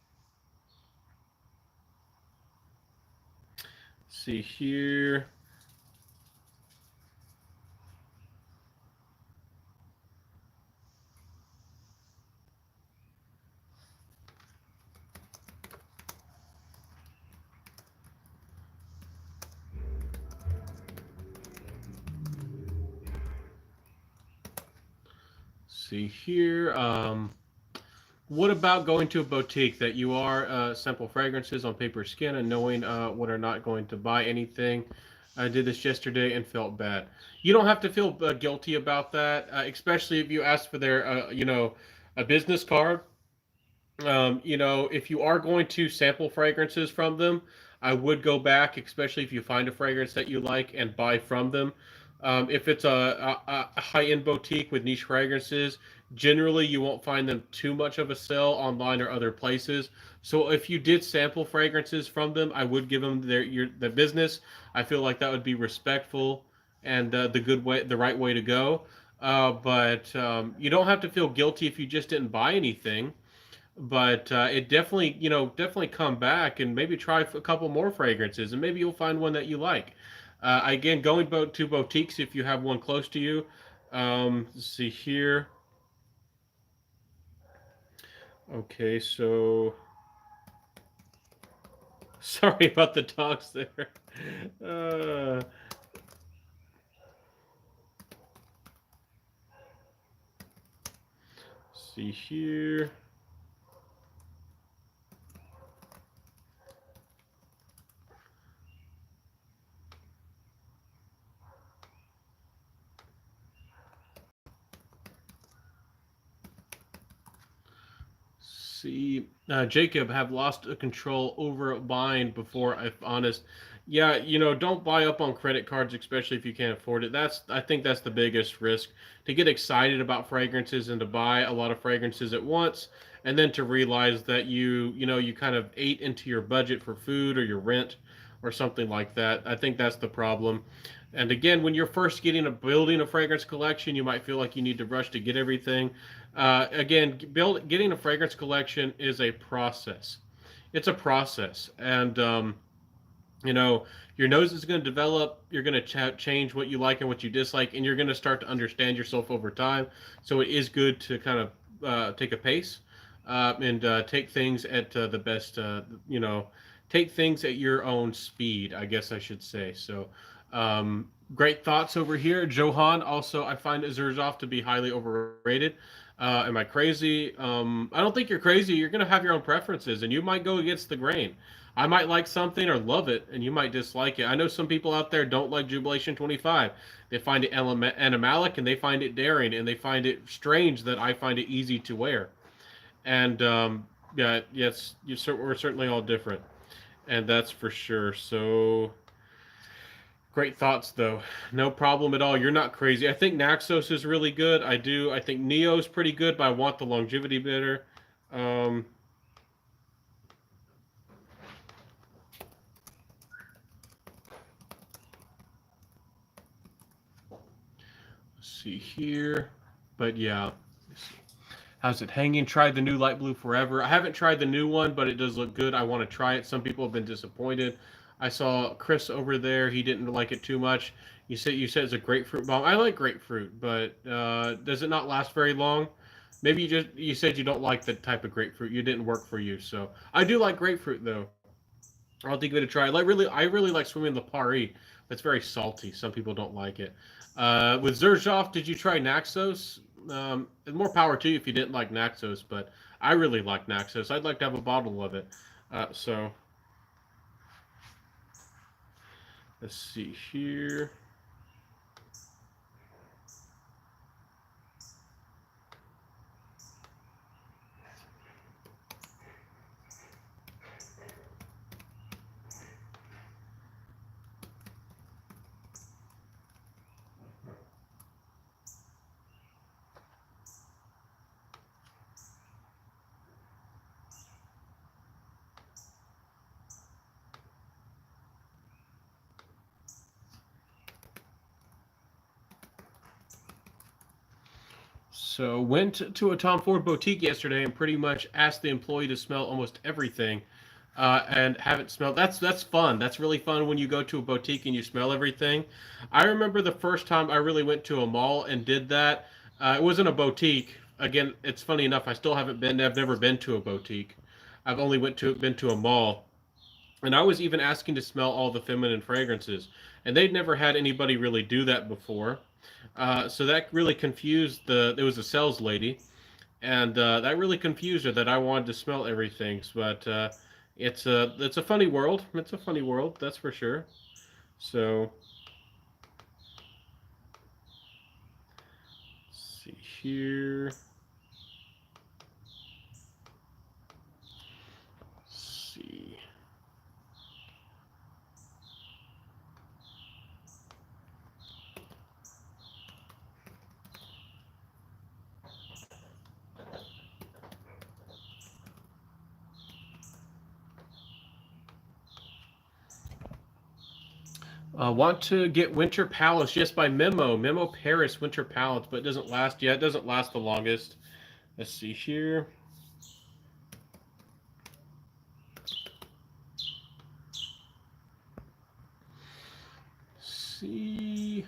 Let's see here. See here. What about going to a boutique that you are sample fragrances on paper skin and knowing what are not going to buy anything? I did this yesterday and felt bad. You don't have to feel guilty about that, especially if you ask for their, a business card. If you are going to sample fragrances from them, I would go back, especially if you find a fragrance that you like and buy from them. If it's a high-end boutique with niche fragrances, generally you won't find them too much of a sale online or other places. So if you did sample fragrances from them, I would give them the business. I feel like that would be respectful. and the right way to go. But you don't have to feel guilty if you just didn't buy anything. But it definitely, definitely come back and maybe try a couple more fragrances, and maybe you'll find one that you like. Again, going to boutiques if you have one close to you. Let's see here. Okay, so sorry about the dogs there. Uh, see here. See, Jacob have lost control over buying before. If honest, yeah, don't buy up on credit cards, especially if you can't afford it. I think that's the biggest risk, to get excited about fragrances and to buy a lot of fragrances at once, and then to realize that you kind of ate into your budget for food or your rent or something like that. I think that's the problem. And again, when you're first building a fragrance collection, you might feel like you need to rush to get everything. Again, getting a fragrance collection is a process. It's a process, and you know your nose is going to develop. You're going to change what you like and what you dislike, and you're going to start to understand yourself over time. So it is good to kind of take a pace, and take things at the best. Take things at your own speed, I guess I should say. So great thoughts over here. Johan, also, I find Zerzov to be highly overrated. Am I crazy? I don't think you're crazy. You're going to have your own preferences, and you might go against the grain. I might like something or love it, and you might dislike it. I know some people out there don't like Jubilation 25. They find it animalic, and they find it daring, and they find it strange that I find it easy to wear. And yeah, yes, we're certainly all different, and that's for sure. So great thoughts, though. No problem at all. You're not crazy. I think Naxos is really good. I do. I think Neo's pretty good, but I want the longevity better. Um, let's see here. But yeah. How's it hanging? Tried the new Light Blue Forever. I haven't tried the new one, but it does look good. I want to try it. Some people have been disappointed. I saw Chris over there. He didn't like it too much. You said it's a grapefruit bomb. I like grapefruit, but does it not last very long? Maybe you said you don't like the type of grapefruit. You didn't work for you. So I do like grapefruit though. I'll give it a try. I really like swimming in the Paris. That's very salty. Some people don't like it. With Zerzhov, did you try Naxos? More power to you if you didn't like Naxos, but I really like Naxos. I'd like to have a bottle of it. So let's see here. So went to a Tom Ford boutique yesterday and pretty much asked the employee to smell almost everything, and haven't smelled. That's fun. That's really fun when you go to a boutique and you smell everything. I remember the first time I really went to a mall and did that. It wasn't a boutique. Again, it's funny enough. I still haven't been. I've never been to a boutique. I've only been to a mall, and I was even asking to smell all the feminine fragrances, and they'd never had anybody really do that before. So that really confused There was a sales lady, and that really confused her that I wanted to smell everything. But it's a funny world. It's a funny world, that's for sure. So let's see here. Let's see. Want to get Winter Palace? Yes, by Memo. Memo Paris Winter Palace, but it doesn't last. Yeah, it doesn't last the longest. Let's see here. See.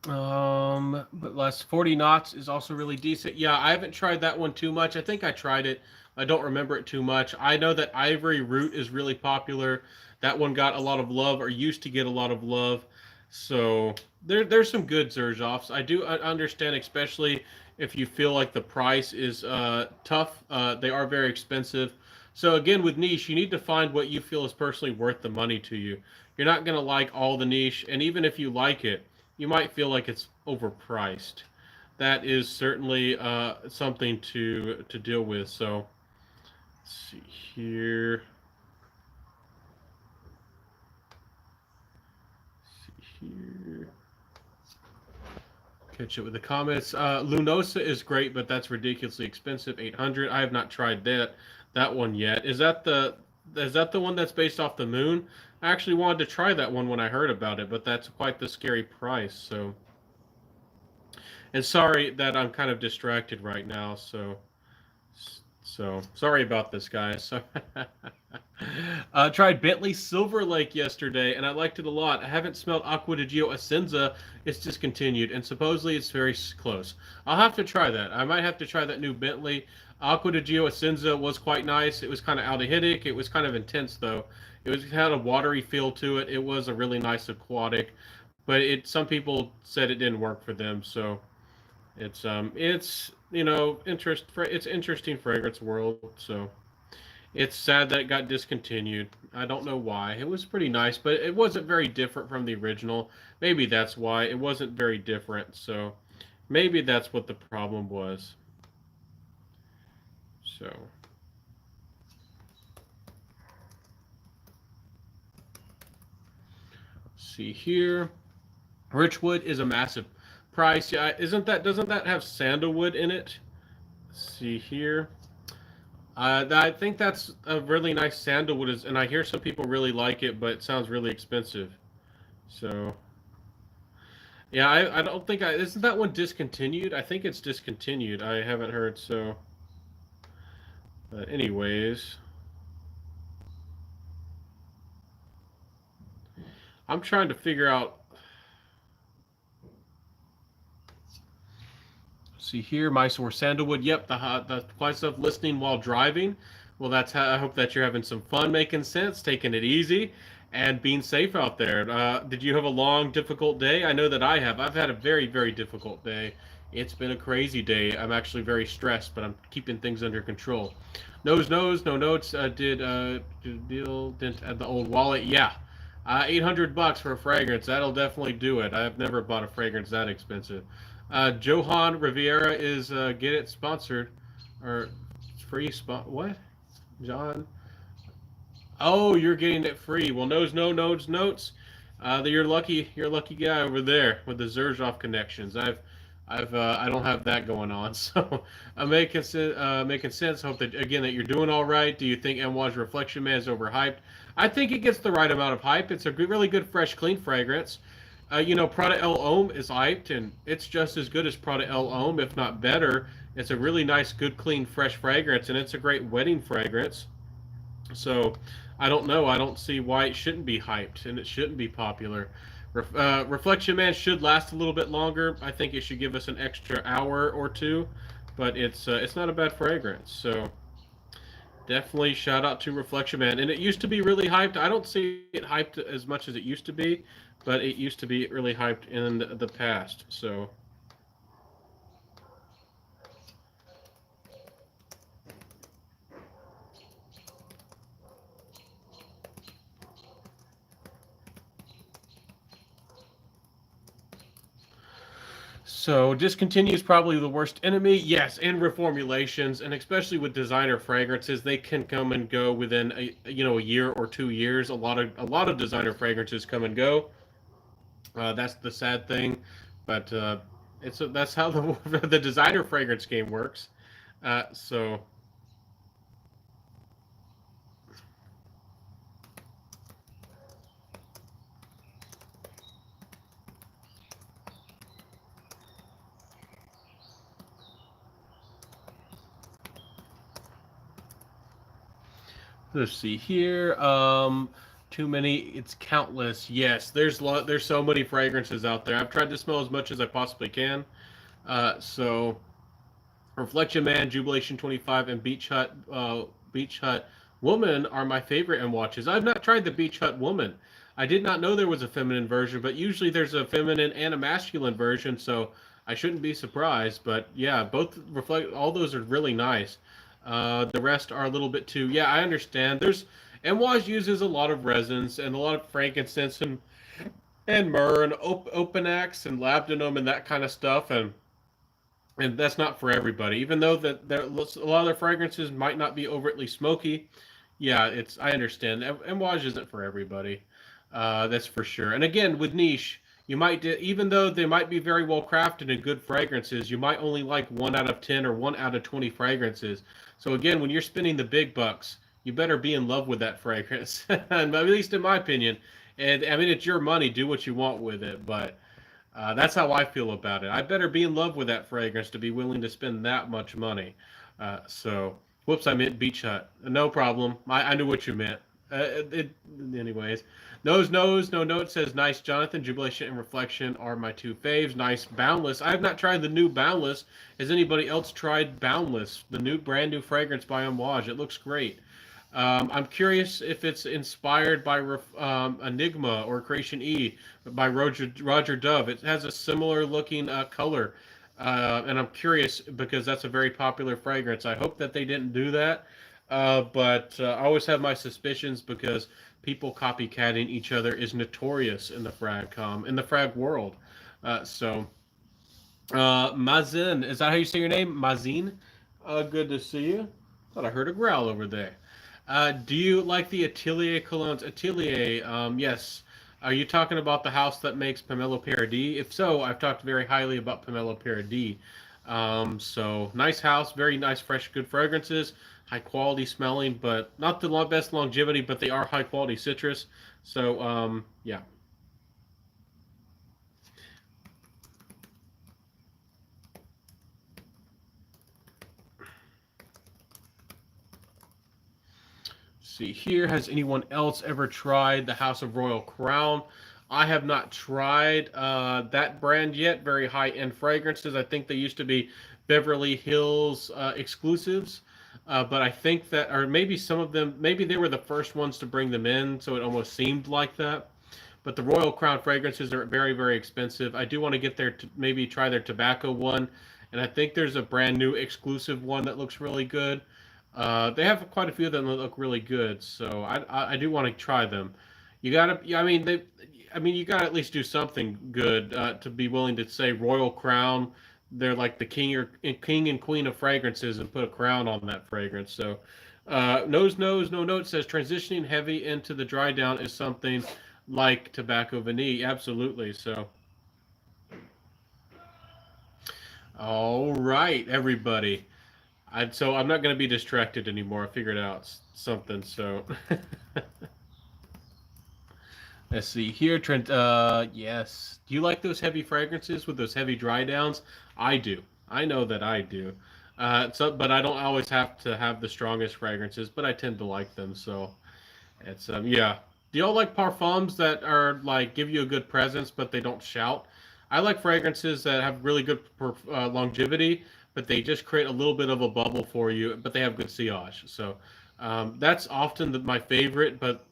But less 40 knots is also really decent. Yeah, I haven't tried that one too much. I think I tried it. I don't remember it too much. I know that Ivory Root is really popular. That one got a lot of love, or used to get a lot of love. So there's some good Zerzhofs. I do understand, especially if you feel like the price is tough. They are very expensive. So again, with niche, you need to find what you feel is personally worth the money to you. You're not going to like all the niche, and even if you like it, you might feel like it's overpriced. That is certainly something to deal with. So let's see here. Here. Catch it with the comments. Lunosa is great, but that's ridiculously expensive. 800. I have not tried that one yet. Is that the one that's based off the moon? I actually wanted to try that one when I heard about it, but that's quite the scary price. So, and sorry that I'm kind of distracted right now. So sorry about this, guys. Tried Bentley Silver Lake yesterday, and I liked it a lot. I haven't smelled Acqua di Gio Essenza. It's discontinued, and supposedly it's very close. I'll have to try that. I might have to try that new Bentley. Acqua di Gio Essenza was quite nice. It was kind of aldehydic. It was kind of intense, though. It had a watery feel to it. It was a really nice aquatic, but some people said it didn't work for them. So it's it's interesting fragrance world. So it's sad that it got discontinued. I don't know why. It was pretty nice, but it wasn't very different from the original. Maybe that's why it wasn't very different. So maybe that's what the problem was. So see here. Richwood is a massive price. Yeah, doesn't that have sandalwood in it? Let's see here. I think that's a really nice sandalwood, and I hear some people really like it, but it sounds really expensive. So, yeah, I don't think isn't that one discontinued? I think it's discontinued. I haven't heard so. But anyways, I'm trying to figure out. See here, Mysore Sandalwood. Yep, the quiet stuff listening while driving. Well, that's how I hope that you're having some fun, making sense, taking it easy, and being safe out there. Did you have a long, difficult day? I know that I have. I've had a very, very difficult day. It's been a crazy day. I'm actually very stressed, but I'm keeping things under control. No notes. Didn't add the old wallet. Yeah, $800 for a fragrance. That'll definitely do it. I've never bought a fragrance that expensive. Johan Riviera is get it sponsored or free spot. What, John? Oh, you're getting it free. Well, notes. You're lucky. You're a lucky guy over there with the Zerzhov connections. I don't have that going on. So I'm making sense. Hope that again that you're doing all right. Do you think Amouage Reflection Man is overhyped? I think it gets the right amount of hype. It's a really good, fresh, clean fragrance. Prada El Homme is hyped, and it's just as good as Prada El Homme, if not better. It's a really nice, good, clean, fresh fragrance, and it's a great wedding fragrance. So, I don't know. I don't see why it shouldn't be hyped, and it shouldn't be popular. Reflection Man should last a little bit longer. I think it should give us an extra hour or two, but it's not a bad fragrance. So, definitely shout out to Reflection Man. And it used to be really hyped. I don't see it hyped as much as it used to be, but it used to be really hyped in the past. So discontinue is probably the worst enemy. Yes, and reformulations, and especially with designer fragrances, they can come and go within a year or 2 years. A lot of designer fragrances come and go. That's the sad thing, but that's how the designer fragrance game works. So Let's see here. Too many. It's countless. Yes, there's so many fragrances out there. I've tried to smell as much as I possibly can. So Reflection Man, Jubilation 25, and Beach Hut Woman are my favorite M watches. I've not tried the Beach Hut Woman. I did not know there was a feminine version, but usually there's a feminine and a masculine version, so I shouldn't be surprised. But yeah, both reflect. All those are really nice. The rest are a little bit too. Yeah, I understand. There's Amouage uses a lot of resins and a lot of frankincense and myrrh and opanax and labdanum and that kind of stuff, and that's not for everybody. Even though a lot of their fragrances might not be overtly smoky, yeah, it's I understand. Amouage isn't for everybody. That's for sure. And again, with niche, even though they might be very well crafted and good fragrances, you might only like 1 out of 10 or 1 out of 20 fragrances. So again, when you're spending the big bucks, you better be in love with that fragrance. At least in my opinion. And I mean, it's your money. Do what you want with it, but that's how I feel about it. I better be in love with that fragrance to be willing to spend that much money. Whoops, I meant Beach Hut. No problem. I knew what you meant. Anyways, no note says nice. Jonathan, Jubilation and Reflection are my two faves. Nice Boundless. I have not tried the new Boundless. Has anybody else tried Boundless, the brand new fragrance by Amouage? It looks great. I'm curious if it's inspired by Enigma or Creation E by Roger Dove. It has a similar looking color, and I'm curious because that's a very popular fragrance. I hope that they didn't do that, but I always have my suspicions because people copycatting each other is notorious in the frag world. So, Mazin, is that how you say your name? Mazin? Good to see you. Thought I heard a growl over there. Do you like the Atelier colognes? Atelier, yes. Are you talking about the house that makes Pomelo Paradis? If so, I've talked very highly about Pomelo Paradis. So nice house, very nice, fresh, good fragrances, high quality smelling, but not the best longevity, but they are high quality citrus. So yeah. See here, has anyone else ever tried the House of Royal Crown? I have not tried that brand yet. Very high-end fragrances. I think they used to be Beverly Hills exclusives, but I think that, or maybe some of them, maybe they were the first ones to bring them in, so it almost seemed like that. But the Royal Crown fragrances are very, very expensive. I do want to get there to maybe try their tobacco one, and I think there's a brand new exclusive one that looks really good. They have quite a few of them that look really good, so I do want to try them. You gotta, yeah, I mean, you gotta at least do something good to be willing to say Royal Crown. They're like the king and queen of fragrances, and put a crown on that fragrance. So, no note says transitioning heavy into the dry down is something like Tobacco Vanille. Absolutely. So, all right, everybody. So I'm not going to be distracted anymore. I figured out something. So let's see here, Trent. Yes. Do you like those heavy fragrances with those heavy dry downs? I do. I know that I do. But I don't always have to have the strongest fragrances, but I tend to like them. So it's yeah. Do y'all like parfums that are like give you a good presence, but they don't shout? I like fragrances that have really good longevity, but they just create a little bit of a bubble for you, but they have good sillage. So that's often my favorite. But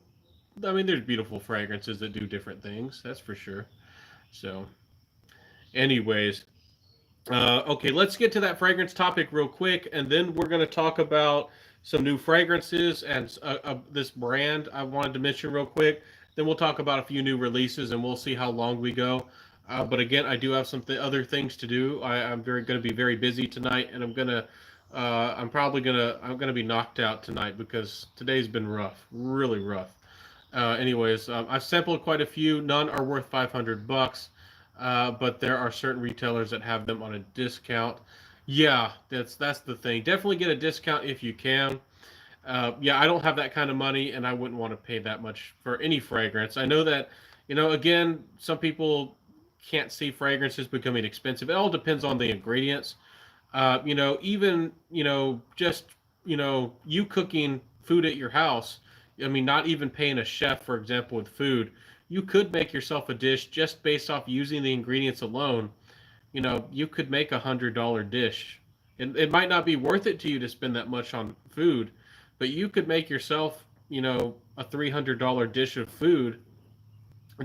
I mean, there's beautiful fragrances that do different things. That's for sure. So, anyways, okay, let's get to that fragrance topic real quick, and then we're going to talk about some new fragrances and this brand I wanted to mention real quick. Then we'll talk about a few new releases, and we'll see how long we go. But again, I do have some other things to do. I'm going to be very busy tonight, and I'm gonna be knocked out tonight because today's been rough, really rough. Anyways, I've sampled quite a few. None are worth 500 bucks. But there are certain retailers that have them on a discount. Yeah, that's the thing. Definitely get a discount if you can. Yeah, I don't have that kind of money, and I wouldn't want to pay that much for any fragrance. I know that, again, some people can't see fragrances becoming expensive. It all depends on the ingredients. Even just you cooking food at your house, I mean, not even paying a chef, for example, with food, you could make yourself a dish just based off using the ingredients alone. You could make $100 dish. It might not be worth it to you to spend that much on food, but you could make yourself, a $300 dish of food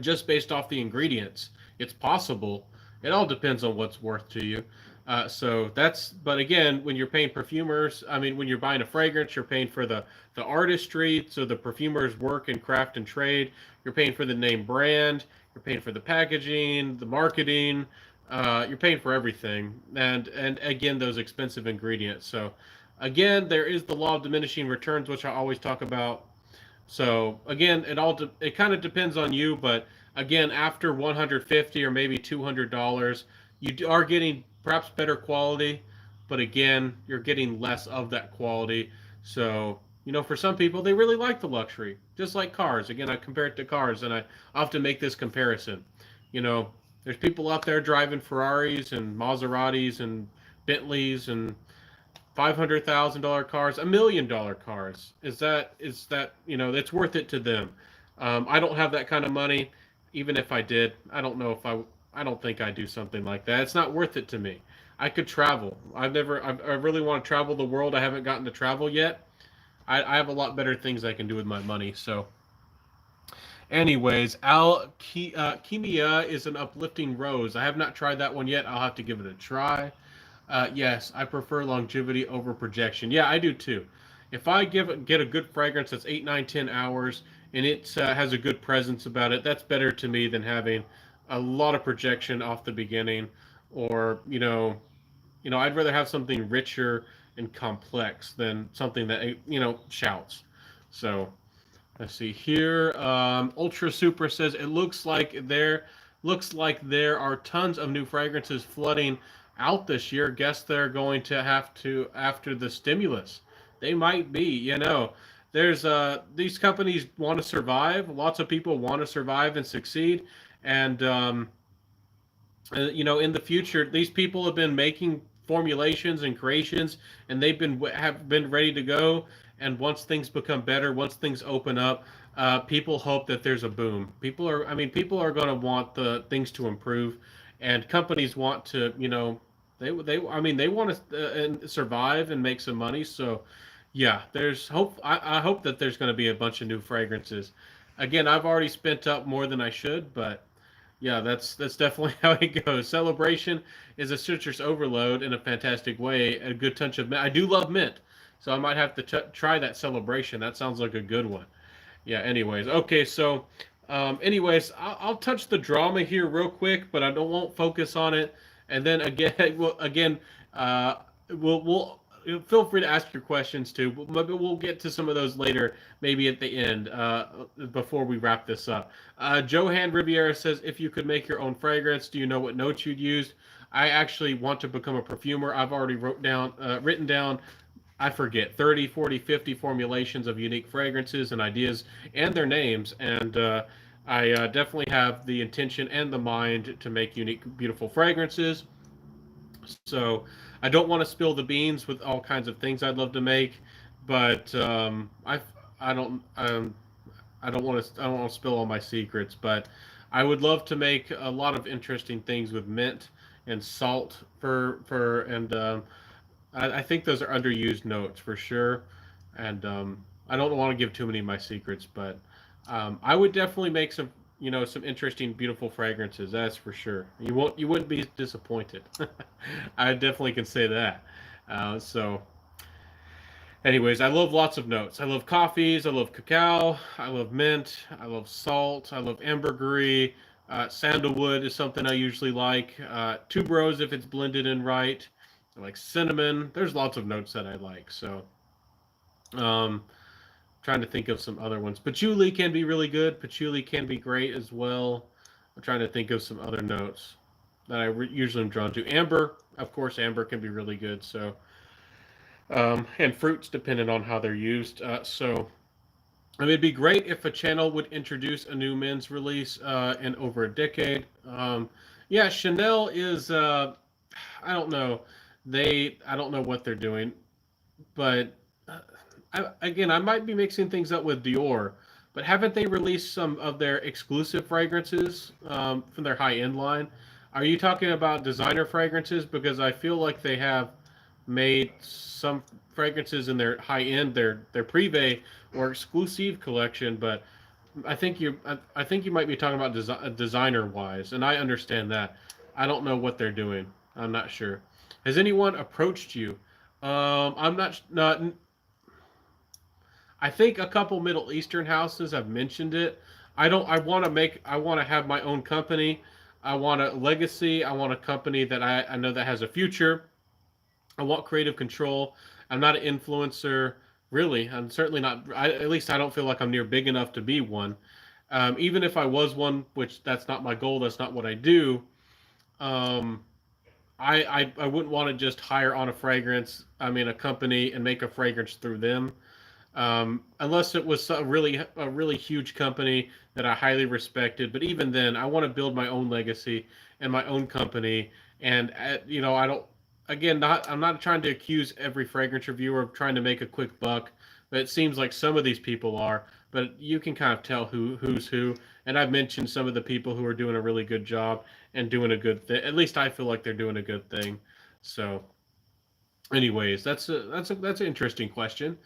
just based off the ingredients. It's possible. It all depends on what's worth to you. But again, when you're paying perfumers, I mean, when you're buying a fragrance, you're paying for the artistry, so the perfumer's work and craft and trade. You're paying for the name brand. You're paying for the packaging, the marketing. You're paying for everything, and again, those expensive ingredients. So, again, there is the law of diminishing returns, which I always talk about. So again, it kind of depends on you, but again, after 150 or maybe $200, you are getting perhaps better quality, but again, you're getting less of that quality. So, for some people, they really like the luxury, just like cars. Again, I compare it to cars, and I often make this comparison. You know, there's people out there driving Ferraris and Maseratis and Bentleys and $500,000 cars, $1 million cars. Is that it's worth it to them? I don't have that kind of money. Even if I did, I don't know if I don't think I do something like that. It's not worth it to me. I could travel. I really want to travel the world. I haven't gotten to travel yet. I have a lot better things I can do with my money. So, anyways, Alchemia is an uplifting rose. I have not tried that one yet. I'll have to give it a try. Yes, I prefer longevity over projection. Yeah, I do too. If I get a good fragrance that's 8, 9, 10 hours and it has a good presence about it, that's better to me than having a lot of projection off the beginning, or I'd rather have something richer and complex than something that shouts. So let's see here. Ultra Super says it looks like there are tons of new fragrances flooding out this year. Guess they're going to have to after the stimulus. They might be. There's these companies want to survive. Lots of people want to survive and succeed, and in the future, these people have been making formulations and creations, and have been ready to go. And once things become better, once things open up, people hope that there's a boom. People are going to want the things to improve, and companies want to, they want to survive and make some money. So, yeah, there's hope. I hope that there's going to be a bunch of new fragrances. Again, I've already spent up more than I should, but yeah, that's definitely how it goes. Celebration is a citrus overload in a fantastic way. A good touch of mint. I do love mint, so I might have to try that Celebration. That sounds like a good one. Yeah. Anyways, okay. So, I'll touch the drama here real quick, but I don't won't focus on it. And then again, uh, we'll feel free to ask your questions too. Maybe we'll get to some of those later, maybe at the end, before we wrap this up. Johan Riviera says, if you could make your own fragrance, do you know what notes you'd use? I actually want to become a perfumer. I've already written down, I forget, 30, 40, 50 formulations of unique fragrances and ideas and their names. And I definitely have the intention and the mind to make unique, beautiful fragrances. So I don't want to spill the beans with all kinds of things I'd love to make, but I don't want to spill all my secrets. But I would love to make a lot of interesting things with mint and salt for and I think those are underused notes for sure. And I don't want to give too many of my secrets, but I would definitely make some interesting, beautiful fragrances. That's for sure. You wouldn't be disappointed. I definitely can say that. So, anyways, I love lots of notes. I love coffees. I love cacao. I love mint. I love salt. I love ambergris. Sandalwood is something I usually like. Tuberose if it's blended in right. I like cinnamon. There's lots of notes that I like. So, um, trying to think of some other ones. Patchouli can be really good. Patchouli can be great as well. I'm trying to think of some other notes that I usually am drawn to. Amber, of course, amber can be really good. So, and fruits, depending on how they're used. It'd be great if a channel would introduce a new men's release in over a decade. Yeah, Chanel is. I don't know. I don't know what they're doing, but Again, I might be mixing things up with Dior, but haven't they released some of their exclusive fragrances from their high end line? Are you talking about designer fragrances? Because I feel like they have made some fragrances in their high end, their privé or exclusive collection, but I think you might be talking about designer wise, and I understand that. I don't know what they're doing. I'm not sure. Has anyone approached you? I'm not. I think a couple Middle Eastern houses have mentioned it. I don't. I want to make. I want to have my own company. I want a legacy. I want a company that I know that has a future. I want creative control. I'm not an influencer, really. I'm certainly not. At least I don't feel like I'm near big enough to be one. Even if I was one, which that's not my goal. That's not what I do. Um, I wouldn't want to just hire on a fragrance. I mean, a company and make a fragrance through them. Unless it was a really huge company that I highly respected. But even then, I want to build my own legacy and my own company. And I don't. Again, not I'm not trying to accuse every fragrance reviewer of trying to make a quick buck, but it seems like some of these people are. But you can kind of tell who's who. And I've mentioned some of the people who are doing a really good job and doing a good thing. At least I feel like they're doing a good thing. So anyways, that's an interesting question.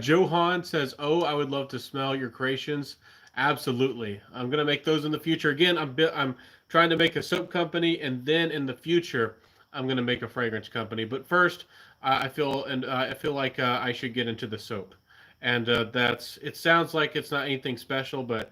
Johan says, "Oh, I would love to smell your creations." Absolutely, I'm gonna make those in the future. Again, I'm trying to make a soap company, and then in the future, I'm gonna make a fragrance company. But first, I feel like I should get into the soap, and that's. It sounds like it's not anything special, but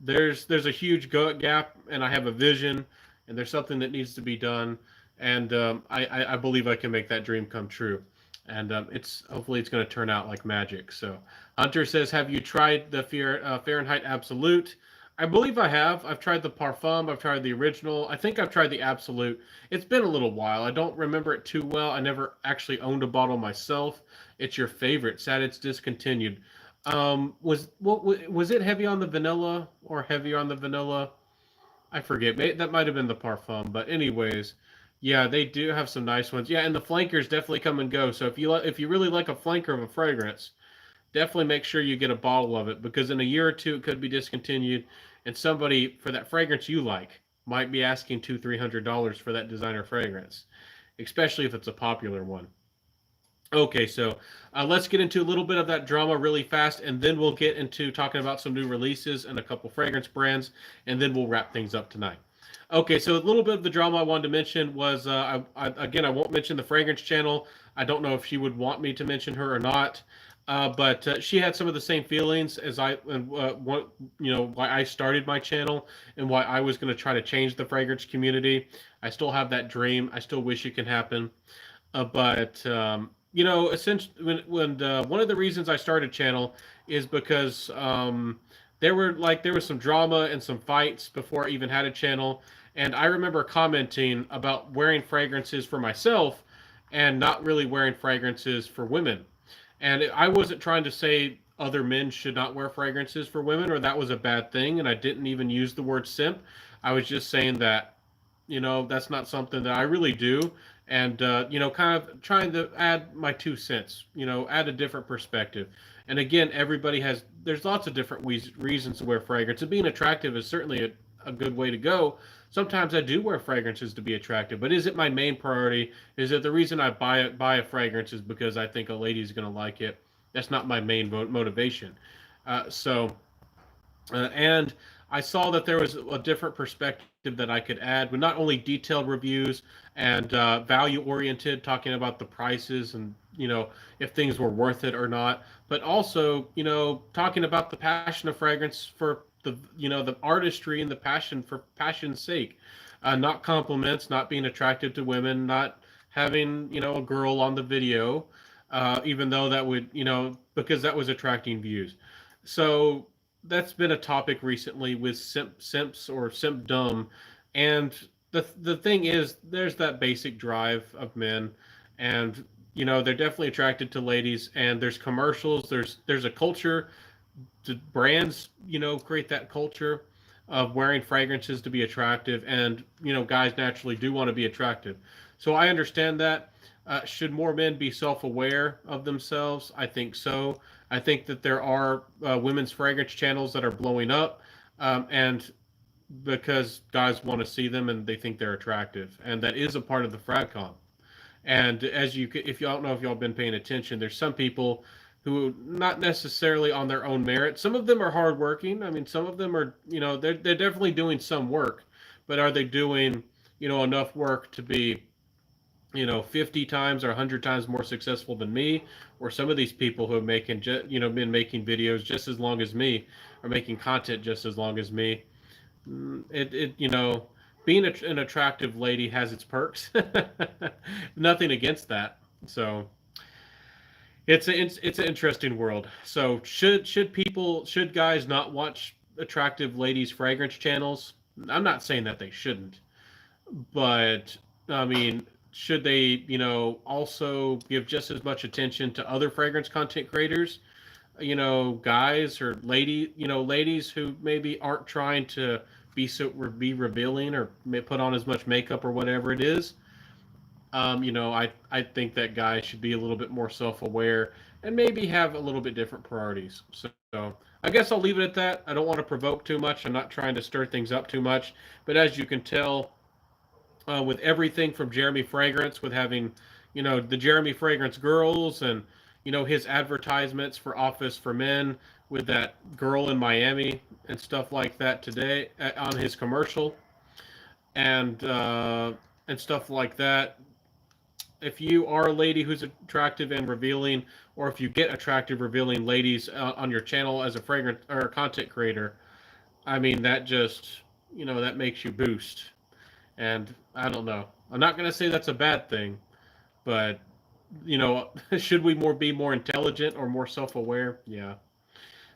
there's a huge gap, and I have a vision, and there's something that needs to be done, and I believe I can make that dream come true, and it's hopefully it's going to turn out like magic. So Hunter says, have you tried the Fahrenheit Absolute? I believe I have. I've tried the Parfum. I've tried the original. I think I've tried the Absolute. It's been a little while. I don't remember it too well. I never actually owned a bottle myself. It's your favorite. Sad it's discontinued. Was it heavy on the vanilla or heavier on the vanilla? I forget. That might have been the Parfum, but anyways, yeah, they do have some nice ones. Yeah, and the flankers definitely come and go. So if you really like a flanker of a fragrance, definitely make sure you get a bottle of it because in a year or two it could be discontinued, and somebody for that fragrance you like might be asking $200-300 for that designer fragrance, especially if it's a popular one. Okay, so let's get into a little bit of that drama really fast, and then we'll get into talking about some new releases and a couple fragrance brands, and then we'll wrap things up tonight. Okay, so a little bit of the drama I wanted to mention was again, I won't mention the fragrance channel. I don't know if she would want me to mention her or not, but she had some of the same feelings as I, and what why I started my channel and why I was going to try to change the fragrance community. I still have that dream. I still wish it can happen. But essentially, one of the reasons I started channel is because there was some drama and some fights before I even had a channel, and I remember commenting about wearing fragrances for myself and not really wearing fragrances for women. And I wasn't trying to say other men should not wear fragrances for women or that was a bad thing, and I didn't even use the word simp. I was just saying that that's not something that I really do, and kind of trying to add my 2 cents, add a different perspective. And again, there's lots of different reasons to wear fragrance, and being attractive is certainly a good way to go. Sometimes I do wear fragrances to be attractive, but is it my main priority? Is it the reason I buy a fragrance is because I think a lady's going to like it? That's not my main motivation. And I saw that there was a different perspective that I could add with not only detailed reviews and value oriented, talking about the prices and if things were worth it or not, but also talking about the passion of fragrance for the artistry and the passion for passion's sake, not compliments, not being attractive to women, not having a girl on the video, even though that would because that was attracting views. So that's been a topic recently with simps or simpdom, and the thing is, there's that basic drive of men, and they're definitely attracted to ladies, and there's commercials, there's a culture, the brands create that culture of wearing fragrances to be attractive, and guys naturally do want to be attractive. So I understand that. Should more men be self-aware of themselves? I think so. I think that there are women's fragrance channels that are blowing up, and because guys want to see them and they think they're attractive, and that is a part of the fragcom. And as you, if you, I don't know if y'all been paying attention, there's some people who not necessarily on their own merit. Some of them are hardworking. I mean, some of them are, they're definitely doing some work, but are they doing, enough work to be, 50 times or 100 times more successful than me? Or some of these people who have making, been making videos just as long as me, are making content just as long as me. Being an attractive lady has its perks. Nothing against that. So it's an interesting world. So should guys not watch attractive ladies fragrance channels? I'm not saying that they shouldn't, but I mean, should they, also give just as much attention to other fragrance content creators? Guys or ladies who maybe aren't trying to be revealing or put on as much makeup or whatever it is. I think that guys should be a little bit more self-aware and maybe have a little bit different priorities. So I guess I'll leave it at that. I don't want to provoke too much. I'm not trying to stir things up too much, but as you can tell, with everything from Jeremy Fragrance, with having, the Jeremy Fragrance girls and, his advertisements for Office for Men with that girl in Miami and stuff like that today on his commercial and stuff like that. If you are a lady who's attractive and revealing, or if you get attractive revealing ladies on your channel as a fragrance or content creator, I mean, that just, that makes you boost. And I don't know. I'm not going to say that's a bad thing, but should we be more intelligent or more self-aware? Yeah.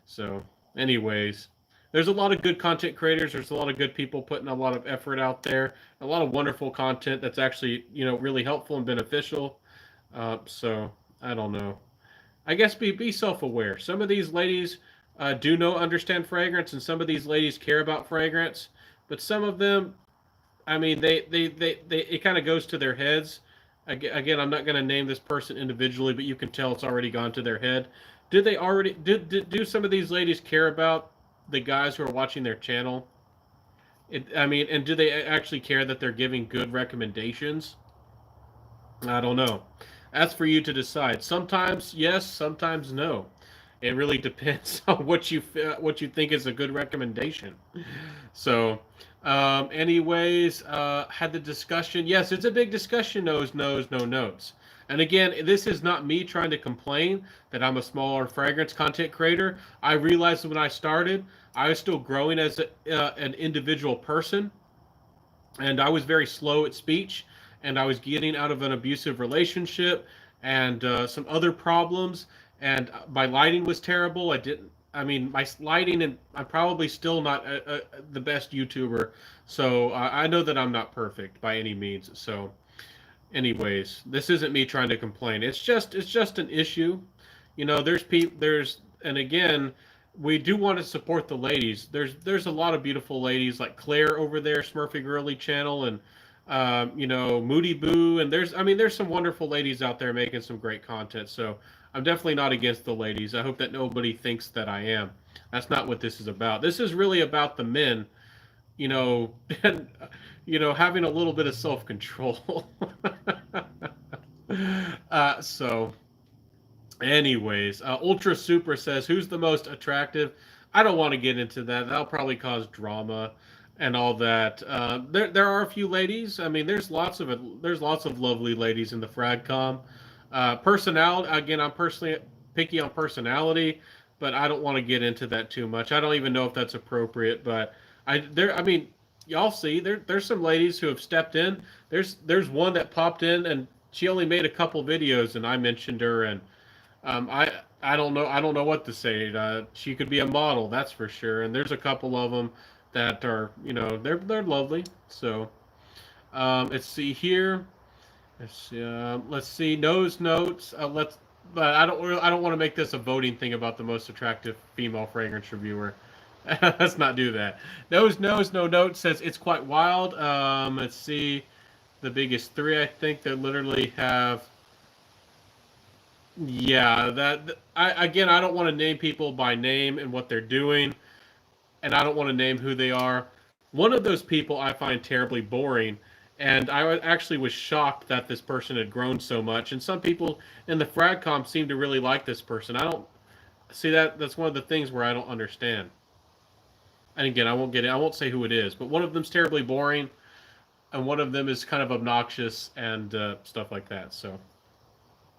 So, anyways, there's a lot of good content creators. There's a lot of good people putting a lot of effort out there. A lot of wonderful content that's actually, really helpful and beneficial. So, I don't know. I guess be self-aware. Some of these ladies do understand fragrance, and some of these ladies care about fragrance, but some of them, I mean, they it kind of goes to their heads. Again, I'm not going to name this person individually, but you can tell it's already gone to their head. Did they already do some of these ladies care about the guys who are watching their channel? I mean, and do they actually care that they're giving good recommendations? I don't know. That's for you to decide. Sometimes yes, sometimes no. It really depends on what you think is a good recommendation. So, anyways, had the discussion. Yes, it's a big discussion. No notes. And again, this is not me trying to complain that I'm a smaller fragrance content creator. I realized when I started, I was still growing as an individual person, and I was very slow at speech, and I was getting out of an abusive relationship and some other problems, and my lighting was terrible. I mean, my lighting, and I'm probably still not the best YouTuber, so I know that I'm not perfect by any means. So, anyways, this isn't me trying to complain. It's just an issue. And again, we do want to support the ladies. There's a lot of beautiful ladies like Claire over there, Smurfy Girly channel, and Moody Boo, and there's some wonderful ladies out there making some great content. So I'm definitely not against the ladies. I hope that nobody thinks that I am. That's not what this is about. This is really about the men, and having a little bit of self-control. So anyways, Ultra Super says, who's the most attractive? I don't want to get into that. That'll probably cause drama and all that. There are a few ladies. I mean, there's lots of lovely ladies in the Fragcom. Personality, again, I'm personally picky on personality, but I don't want to get into that too much. I don't even know if that's appropriate, but y'all see there's some ladies who have stepped in. There's one that popped in, and she only made a couple videos, and I mentioned her, and I don't know what to say. She could be a model, that's for sure. And there's a couple of them that are, they're lovely. So let's see here. Let's see nose notes. But I don't want to make this a voting thing about the most attractive female fragrance reviewer. Let's not do that. Nose no notes says it's quite wild. Let's see, the biggest three, I think, that literally have Yeah, I don't want to name people by name and what they're doing, and I don't want to name who they are. One of those people I find terribly boring, and actually was shocked that this person had grown so much. And some people in the Fragcom seem to really like this person. I don't see that. That's one of the things where I don't understand. And again, I won't get it. I won't say who it is, but one of them's terribly boring, and one of them is kind of obnoxious and stuff like that. So,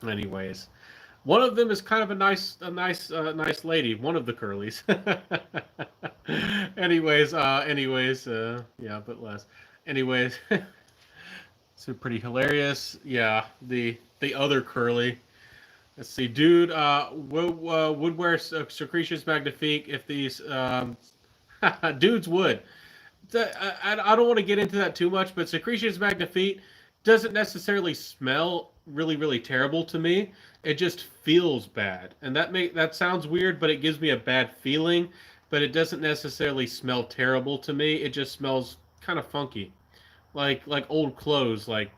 anyways, one of them is kind of nice lady. One of the curlies. Yeah, but less. Anyways, so pretty hilarious. Yeah, the other curly. Let's see, dude. Would wear Secretions Magnifique if these dudes would. I don't want to get into that too much, but Secretions Magnifique doesn't necessarily smell really terrible to me. It just feels bad, and that sounds weird, but it gives me a bad feeling. But it doesn't necessarily smell terrible to me. It just smells kind of funky, like old clothes, like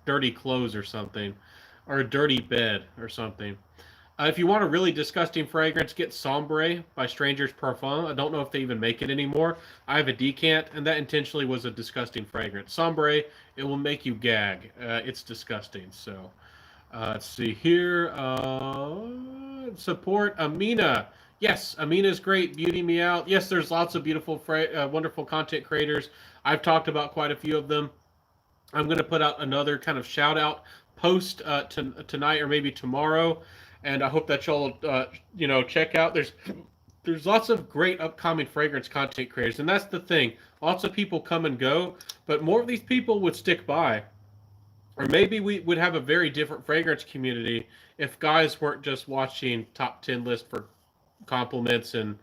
dirty clothes or something, or a dirty bed or something. If you want a really disgusting fragrance, get Sombre by Strangers Parfum. I don't know if they even make it anymore. I have a decant, and that intentionally was a disgusting fragrance. Sombre, it will make you gag. It's disgusting. So, let's see here. Support Amina. Yes, Amina's great. Beauty me out. Yes, there's lots of beautiful, wonderful content creators. I've talked about quite a few of them. I'm going to put out another kind of shout out post tonight or maybe tomorrow, and I hope that y'all check out. There's lots of great upcoming fragrance content creators, and that's the thing. Lots of people come and go, but more of these people would stick by. Or maybe we would have a very different fragrance community if guys weren't just watching top 10 list for compliments and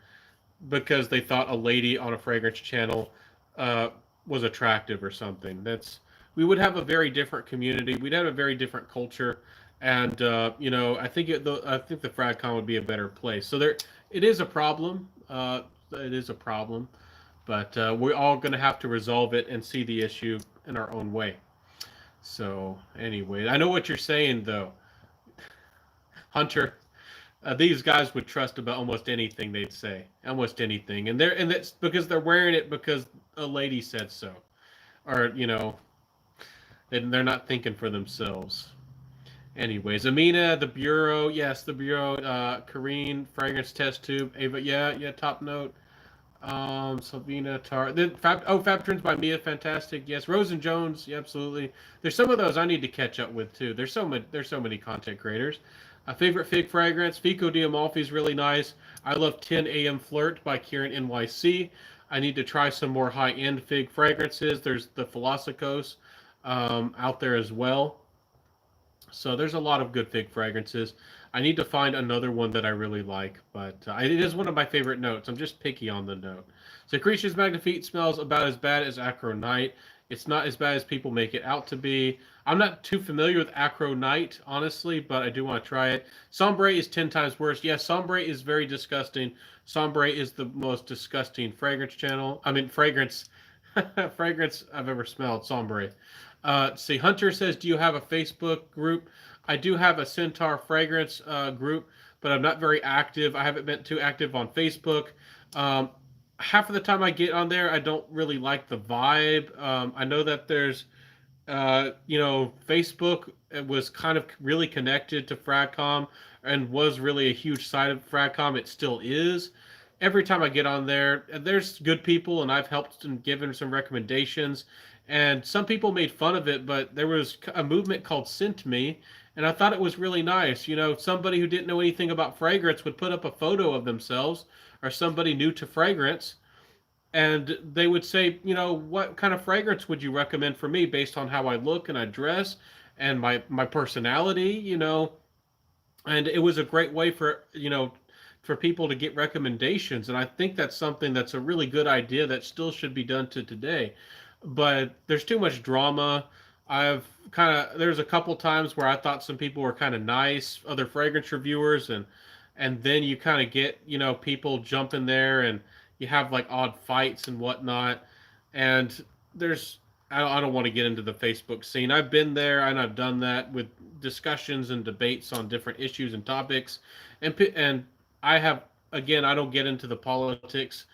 because they thought a lady on a fragrance channel uh, was attractive or something. We would have a very different community. We'd have a very different culture, and I think the FragCon would be a better place. So it is a problem. It is a problem, but we're all going to have to resolve it and see the issue in our own way. So anyway, I know what you're saying though, Hunter. These guys would trust about almost anything they'd say, almost anything, and that's because they're wearing it because a lady said so, or and they're not thinking for themselves. Anyways, Amina, the Bureau, yes, the Bureau, Kareen, Fragrance Test Tube, Ava, yeah, top note. Salvina Tar, Fab Turns by Mia, fantastic. Yes, Rose and Jones, yeah, absolutely. There's some of those I need to catch up with too. There's so many content creators. Favorite fig fragrance, Fico Diamalfi is really nice. I love 10 AM Flirt by Kieran NYC. I need to try some more high-end fig fragrances. There's the Philosophos out there as well. So there's a lot of good fig fragrances. I need to find another one that I really like, but it is one of my favorite notes. I'm just picky on the note. Secretions Magnifique smells about as bad as Acro Night. It's not as bad as people make it out to be. I'm not too familiar with Acro Night, honestly, but I do want to try it. Sombre is 10 times worse. Yes, Sombre is very disgusting. Sombre is the most disgusting fragrance channel. I mean, fragrance fragrance I've ever smelled. Sombre. See, Hunter says, do you have a Facebook group? I do have a Centaur fragrance group, but I'm not very active. I haven't been too active on Facebook. Um, Half of the time I get on there, I don't really like the vibe. I know that Facebook was kind of really connected to Fragcom and was really a huge side of Fragcom. It still is. Every time I get on there, there's good people, and I've helped and given some recommendations. And some people made fun of it, but there was a movement called Scent Me, and I thought it was really nice. Somebody who didn't know anything about fragrance would put up a photo of themselves, or somebody new to fragrance, and they would say, what kind of fragrance would you recommend for me based on how I look and I dress and my personality, and it was a great way for people to get recommendations, and I think that's something that's a really good idea that still should be done to today. But there's too much drama. There's a couple times where I thought some people were kind of nice, other fragrance reviewers, and then you kind of get, people jump in there and you have like odd fights and whatnot. And there's I don't want to get into the Facebook scene. I've been there and I've done that with discussions and debates on different issues and topics, and I have again I don't get into the politics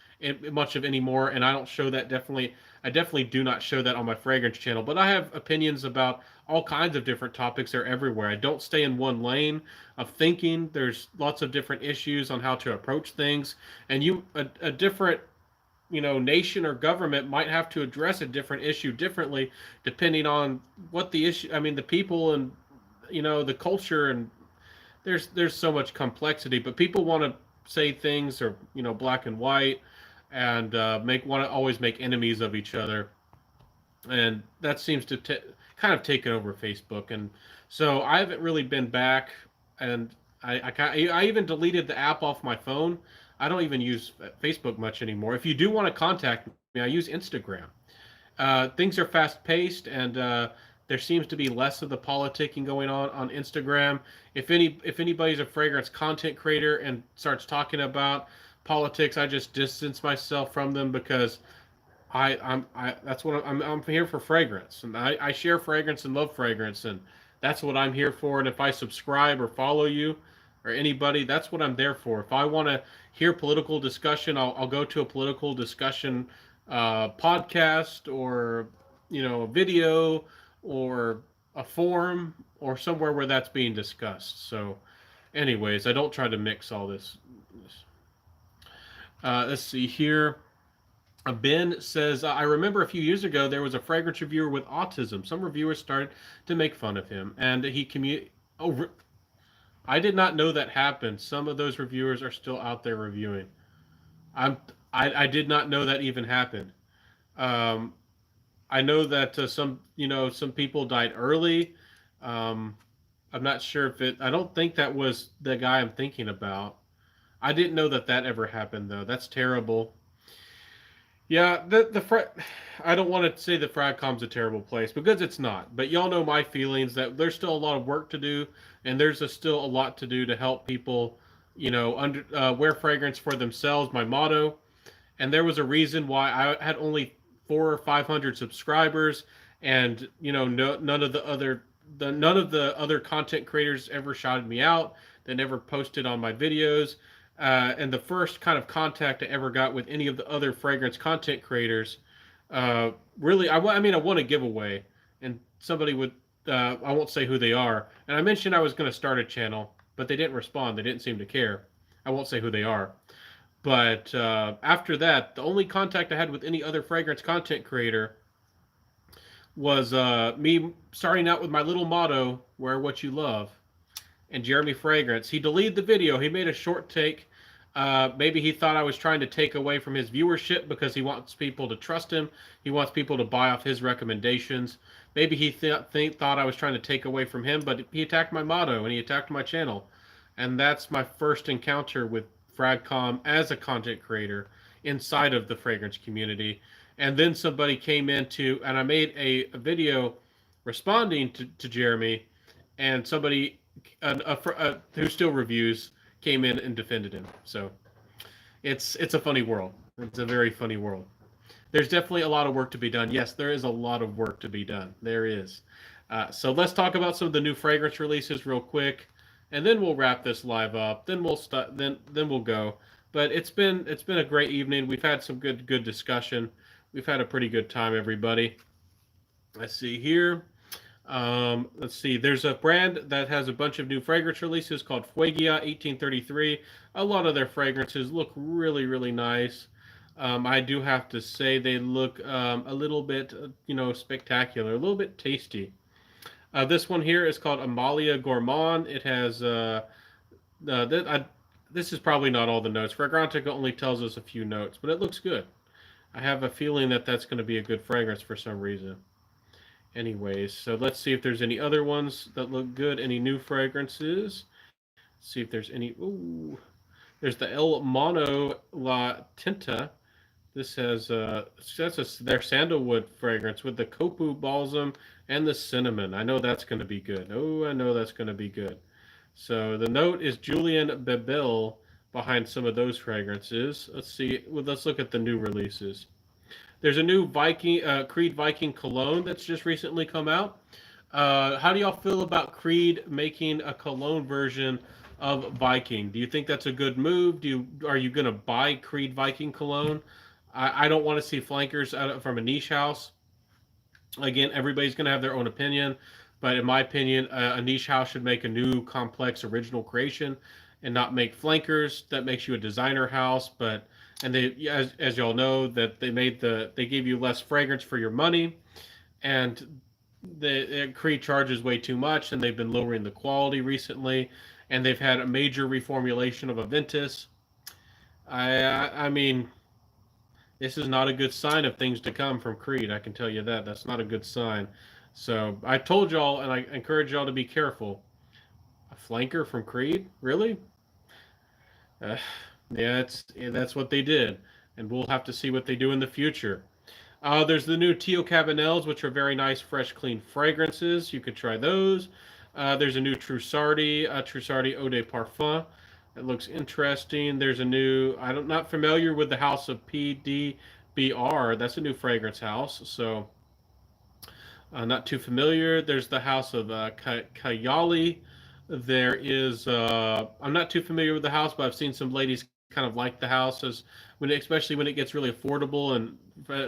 much of anymore, and I don't show that definitely. I definitely do not show that on my fragrance channel, but I have opinions about all kinds of different topics. They're everywhere. I don't stay in one lane of thinking. There's lots of different issues on how to approach things, and a different nation or government might have to address a different issue differently depending on what the issue. I mean, the people and the culture, and there's so much complexity. But people want to say things are black and white, and make want to always make enemies of each other, and that seems to kind of taken over Facebook. And so I haven't really been back, and I even deleted the app off my phone. I don't even use Facebook much anymore. If you do want to contact me, I use Instagram. Things are fast paced, and there seems to be less of the politicking going on Instagram. If anybody's a fragrance content creator and starts talking about politics, I just distance myself from them, because I that's what I'm here for, fragrance, and I share fragrance and love fragrance, and that's what I'm here for. And if I subscribe or follow you or anybody, that's what I'm there for. If I want to hear political discussion, I'll go to a political discussion podcast, or a video, or a forum, or somewhere where that's being discussed. So, anyways, I don't try to mix all this. Let's see here. Ben says, I remember a few years ago there was a fragrance reviewer with autism. Some reviewers started to make fun of him, and he Oh, I did not know that happened. Some of those reviewers are still out there reviewing. I'm I did not know that even happened. Um, I know that some people died early. Um, I'm not sure if it. I don't think that was the guy I'm thinking about. I didn't know that that ever happened though. That's terrible. Yeah, I don't want to say the Fragcom's a terrible place, because it's not. But y'all know my feelings that there's still a lot of work to do, and still a lot to do to help people, wear fragrance for themselves. My motto, and there was a reason why I had only 400 or 500 subscribers, and none of the other content creators ever shouted me out. They never posted on my videos. And the first kind of contact I ever got with any of the other fragrance content creators, really, I mean, I won a giveaway, and somebody would, I won't say who they are, and I mentioned I was going to start a channel, but they didn't respond. They didn't seem to care. I won't say who they are. But after that, the only contact I had with any other fragrance content creator was me starting out with my little motto, wear what you love, and Jeremy Fragrance. He deleted the video. He made a short take. Maybe he thought I was trying to take away from his viewership because he wants people to trust him. He wants people to buy off his recommendations. Maybe he thought I was trying to take away from him, but he attacked my motto and he attacked my channel. And that's my first encounter with Fragcom as a content creator inside of the fragrance community. And then somebody came into, and I made a video responding to Jeremy, and somebody who still reviews came in and defended him. So it's a funny world. It's a very funny world. There's definitely a lot of work to be done. Yes, there is a lot of work to be done. There is. So let's talk about some of the new fragrance releases real quick, and then we'll wrap this live up. Then we'll start. Then we'll go. But it's been a great evening. We've had some good discussion. We've had a pretty good time, everybody. Let's see here. Let's see. There's a brand that has a bunch of new fragrance releases called Fuegia 1833. A lot of their fragrances look really, really nice. I do have to say they look a little bit, spectacular, a little bit tasty. This one here is called Amalia Gourmand. It has, this is probably not all the notes. Fragrantica only tells us a few notes, but it looks good. I have a feeling that that's going to be a good fragrance for some reason. Anyways, so let's see if there's any other ones that look good. Any new fragrances? See if there's any. Ooh, there's the El Mono La Tinta. This has their sandalwood fragrance with the copu balsam and the cinnamon. I know that's going to be good. Oh, I know that's going to be good. So the note is Julian Bebel behind some of those fragrances. Let's see. Well, let's look at the new releases. There's a new Creed Viking cologne that's just recently come out. How do y'all feel about Creed making a cologne version of Viking? Do you think that's a good move? Are you gonna buy Creed Viking cologne? I don't want to see flankers from a niche house. Again, everybody's gonna have their own opinion, but in my opinion, a niche house should make a new complex original creation and not make flankers. That makes you a designer house, but and they as y'all know that they gave you less fragrance for your money, and the Creed charges way too much, and they've been lowering the quality recently, and they've had a major reformulation of Aventus. I mean, this is not a good sign of things to come from Creed. I can tell you that. That's not a good sign. So I told y'all, and I encourage y'all to be careful. A flanker from Creed, really? Uh, that's what they did, and we'll have to see what they do in the future. There's the new Tio Cabanels, which are very nice, fresh, clean fragrances. You could try those. There's a new Trussardi Eau de Parfum. It looks interesting. There's a new, I'm not familiar with the house of PDBR. That's a new fragrance house, so not too familiar. There's the house of Kayali. There is, I'm not too familiar with the house, but I've seen some ladies kind of like the house especially when it gets really affordable and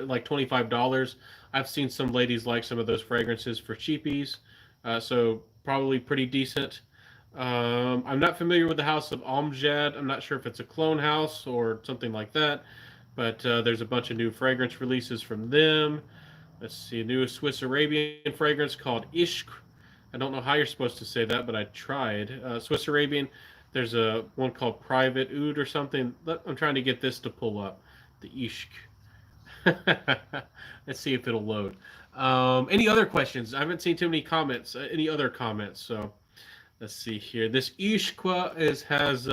like $25. I've seen some ladies like some of those fragrances for cheapies, so probably pretty decent. I'm not familiar with the house of Amjad. I'm not sure if it's a clone house or something like that, but there's a bunch of new fragrance releases from them. Let's see, a new Swiss Arabian fragrance called Ishq. I don't know how you're supposed to say that, but I tried. Swiss Arabian. There's a one called Private Oud or something. I'm trying to get this to pull up. The Ishq. Let's see if it'll load. Any other questions? I haven't seen too many comments. Any other comments? So let's see here. This Ishq has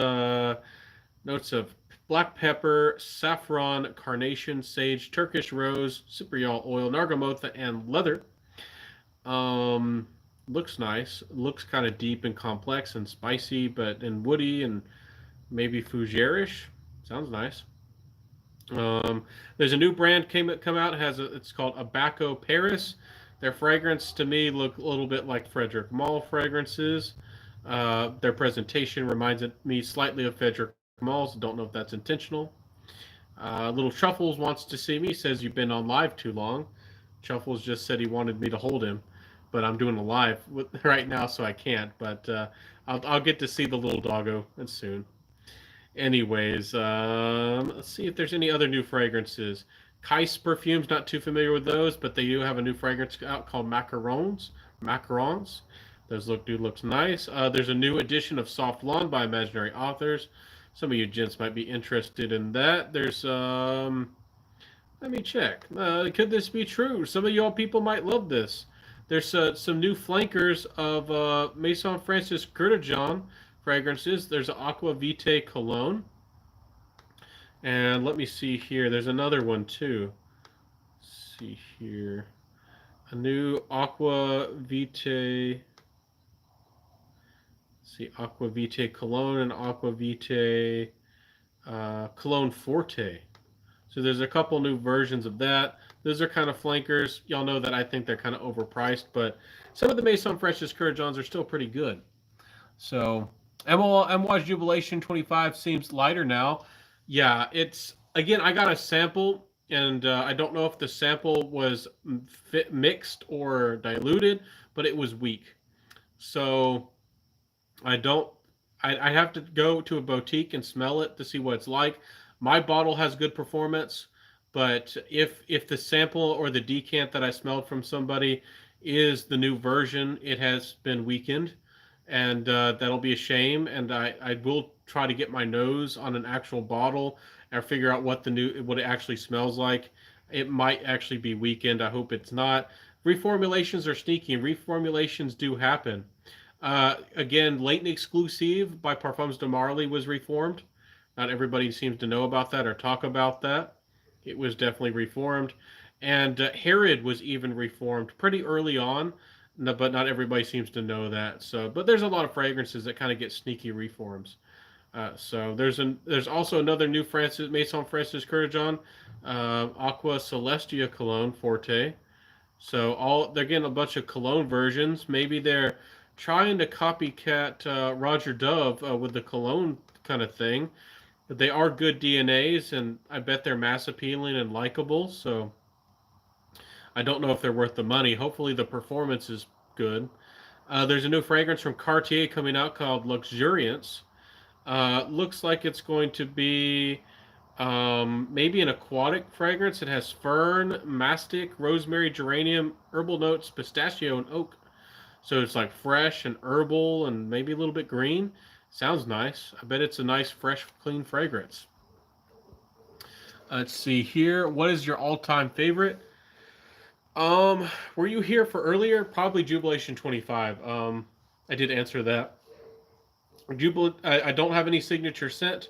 notes of black pepper, saffron, carnation, sage, Turkish rose, cypriol oil, nargamotha, and leather. Looks nice. Looks kind of deep and complex and spicy, and woody and maybe fougerish. Sounds nice. There's a new brand come out. It's called Abaco Paris. Their fragrance to me look a little bit like Frederic Malle fragrances. Their presentation reminds me slightly of Frederic Malle's. Don't know if that's intentional. Little Truffles wants to see me. Says you've been on live too long. Truffles just said he wanted me to hold him, but I'm doing a live right now, so I can't. But I'll get to see the little doggo soon. Anyways, let's see if there's any other new fragrances. Kais perfumes, not too familiar with those, but they do have a new fragrance out called Macarons. Macarons. Those looks nice. There's a new edition of Soft Lawn by Imaginary Authors. Some of you gents might be interested in that. There's let me check. Could this be true? Some of y'all people might love this. There's some new flankers of Maison Francis Kurkdjian fragrances. There's an Aqua Vitae cologne. And let me see here. There's another one too. Let's see here. A new Aqua Vitae. Let's see, Aqua Vitae cologne and Aqua Vitae cologne forte. So there's a couple new versions of that. Those are kind of flankers. Y'all know that I think they're kind of overpriced, but some of the Maison Francis Kurkdjians are still pretty good. So Amouage Jubilation 25 seems lighter now. Yeah, it's again. I got a sample, and I don't know if the sample was mixed or diluted, but it was weak. So I don't. I have to go to a boutique and smell it to see what it's like. My bottle has good performance, but if the sample or the decant that I smelled from somebody is the new version, it has been weakened, and that'll be a shame. And I will try to get my nose on an actual bottle and figure out what it actually smells like. It might actually be weakened. I hope it's not. Reformulations are sneaky, and reformulations do happen. Again, Latent Exclusive by Parfums de Marly was reformed. Not everybody seems to know about that or talk about that. It was definitely reformed. And Herod was even reformed pretty early on, but not everybody seems to know that. So, but there's a lot of fragrances that kind of get sneaky reforms. So there's also another new Maison Francis Kurkdjian Aqua Celestia Cologne Forte. So they're getting a bunch of cologne versions. Maybe they're trying to copycat Roger Dove with the cologne kind of thing. But they are good DNAs, and I bet they're mass appealing and likable. So I don't know if they're worth the money. Hopefully the performance is good. There's a new fragrance from Cartier coming out called Luxuriance. Looks like it's going to be maybe an aquatic fragrance. It has fern, mastic, rosemary, geranium, herbal notes, pistachio, and oak. So it's like fresh and herbal and maybe a little bit green. Sounds nice. I bet it's a nice, fresh, clean fragrance. Let's see here. What is your all-time favorite? Were you here for earlier? Probably Jubilation 25. I did answer that. I don't have any signature scent,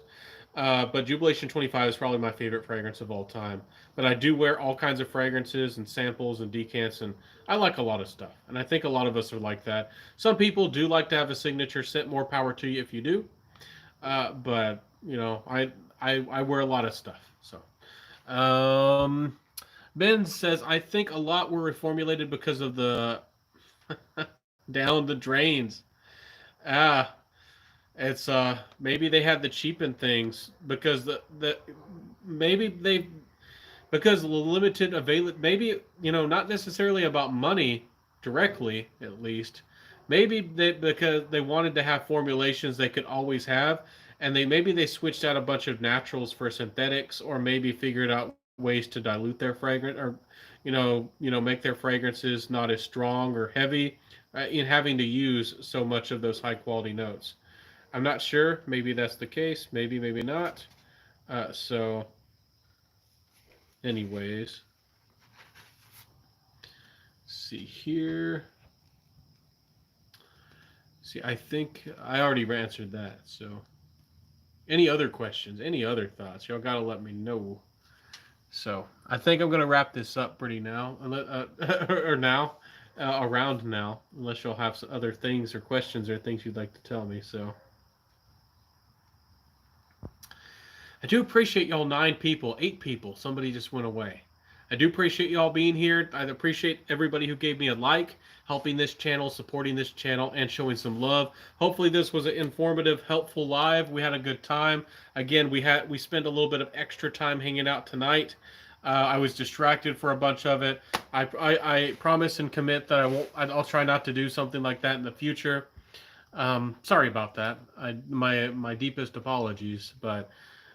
but Jubilation 25 is probably my favorite fragrance of all time. But I do wear all kinds of fragrances and samples and decants, and I like a lot of stuff. And I think a lot of us are like that. Some people do like to have a signature scent. More power to you if you do. But you know, I wear a lot of stuff. So, Ben says I think a lot were reformulated because of the down the drains. Ah, it's maybe they had to cheapen things because the maybe they because of the limited avail maybe not necessarily about money directly at least. Maybe they because they wanted to have formulations they could always have, and maybe they switched out a bunch of naturals for synthetics, or maybe figured out ways to dilute their fragrance, or make their fragrances not as strong or heavy in having to use so much of those high quality notes. I'm not sure. Maybe that's the case. Maybe, maybe not. So, anyways, see here. See, I think I already answered that. So, any other questions? Any other thoughts? Y'all gotta let me know. So, I think I'm gonna wrap this up pretty now, or now, around now, unless y'all have some other things or questions or things you'd like to tell me. So. I do appreciate y'all 9 people, 8 people. Somebody just went away. I do appreciate y'all being here. I appreciate everybody who gave me a like, helping this channel, supporting this channel, and showing some love. Hopefully this was an informative, helpful live. We had a good time. Again, we spent a little bit of extra time hanging out tonight. I was distracted for a bunch of it. I promise and commit that I'll try not to do something like that in the future. Sorry about that. My deepest apologies, but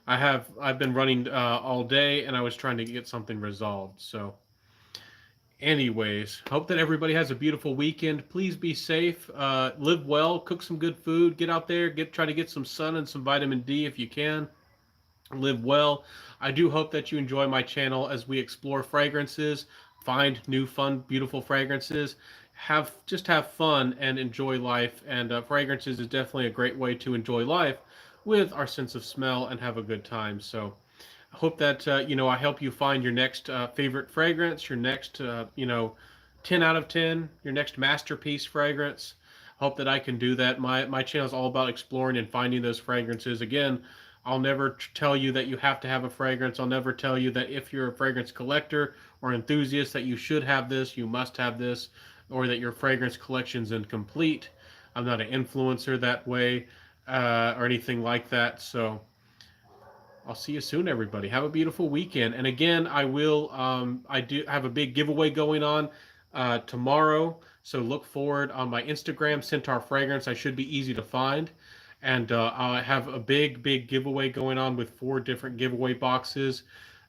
I've been running all day, and I was trying to get something resolved. So, anyways, hope that everybody has a beautiful weekend. Please be safe, live well, cook some good food, get out there, try to get some sun and some vitamin D if you can. Live well. I do hope that you enjoy my channel as we explore fragrances, find new, fun, beautiful fragrances. Just have fun and enjoy life. And fragrances is definitely a great way to enjoy life with our sense of smell and have a good time. So I hope that I help you find your next favorite fragrance, your next 10 out of 10, your next masterpiece fragrance. Hope that I can do that. My channel is all about exploring and finding those fragrances. Again, I'll never tell you that you have to have a fragrance. I'll never tell you that if you're a fragrance collector or enthusiast that you should have this, you must have this, or that your fragrance collection's incomplete. I'm not an influencer that way or anything like that. So I'll see you soon, everybody. Have a beautiful weekend. And again, I do have a big giveaway going on tomorrow. So look forward on my Instagram, Centaur Fragrance. I should be easy to find. And I have a big giveaway going on with 4 different giveaway boxes,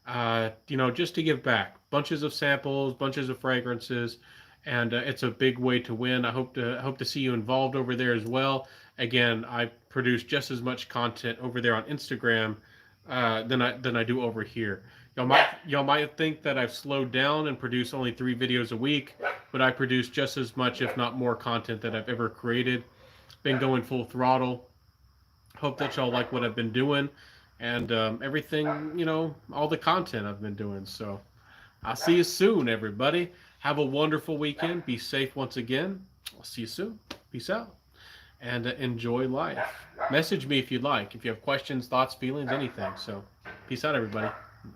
just to give back. Bunches of samples, bunches of fragrances, and it's a big way to win. I hope to see you involved over there as well. Again, I produce just as much content over there on Instagram than I do over here. Y'all might think that I've slowed down and produce only 3 videos a week, but I produce just as much, if not more, content that I've ever created. Been going full throttle. Hope that y'all like what I've been doing and everything, all the content I've been doing. So I'll see you soon, everybody. Have a wonderful weekend. Be safe once again. I'll see you soon. Peace out and enjoy life. Message me if you'd like. If you have questions, thoughts, feelings, anything. So, peace out, everybody. Bye.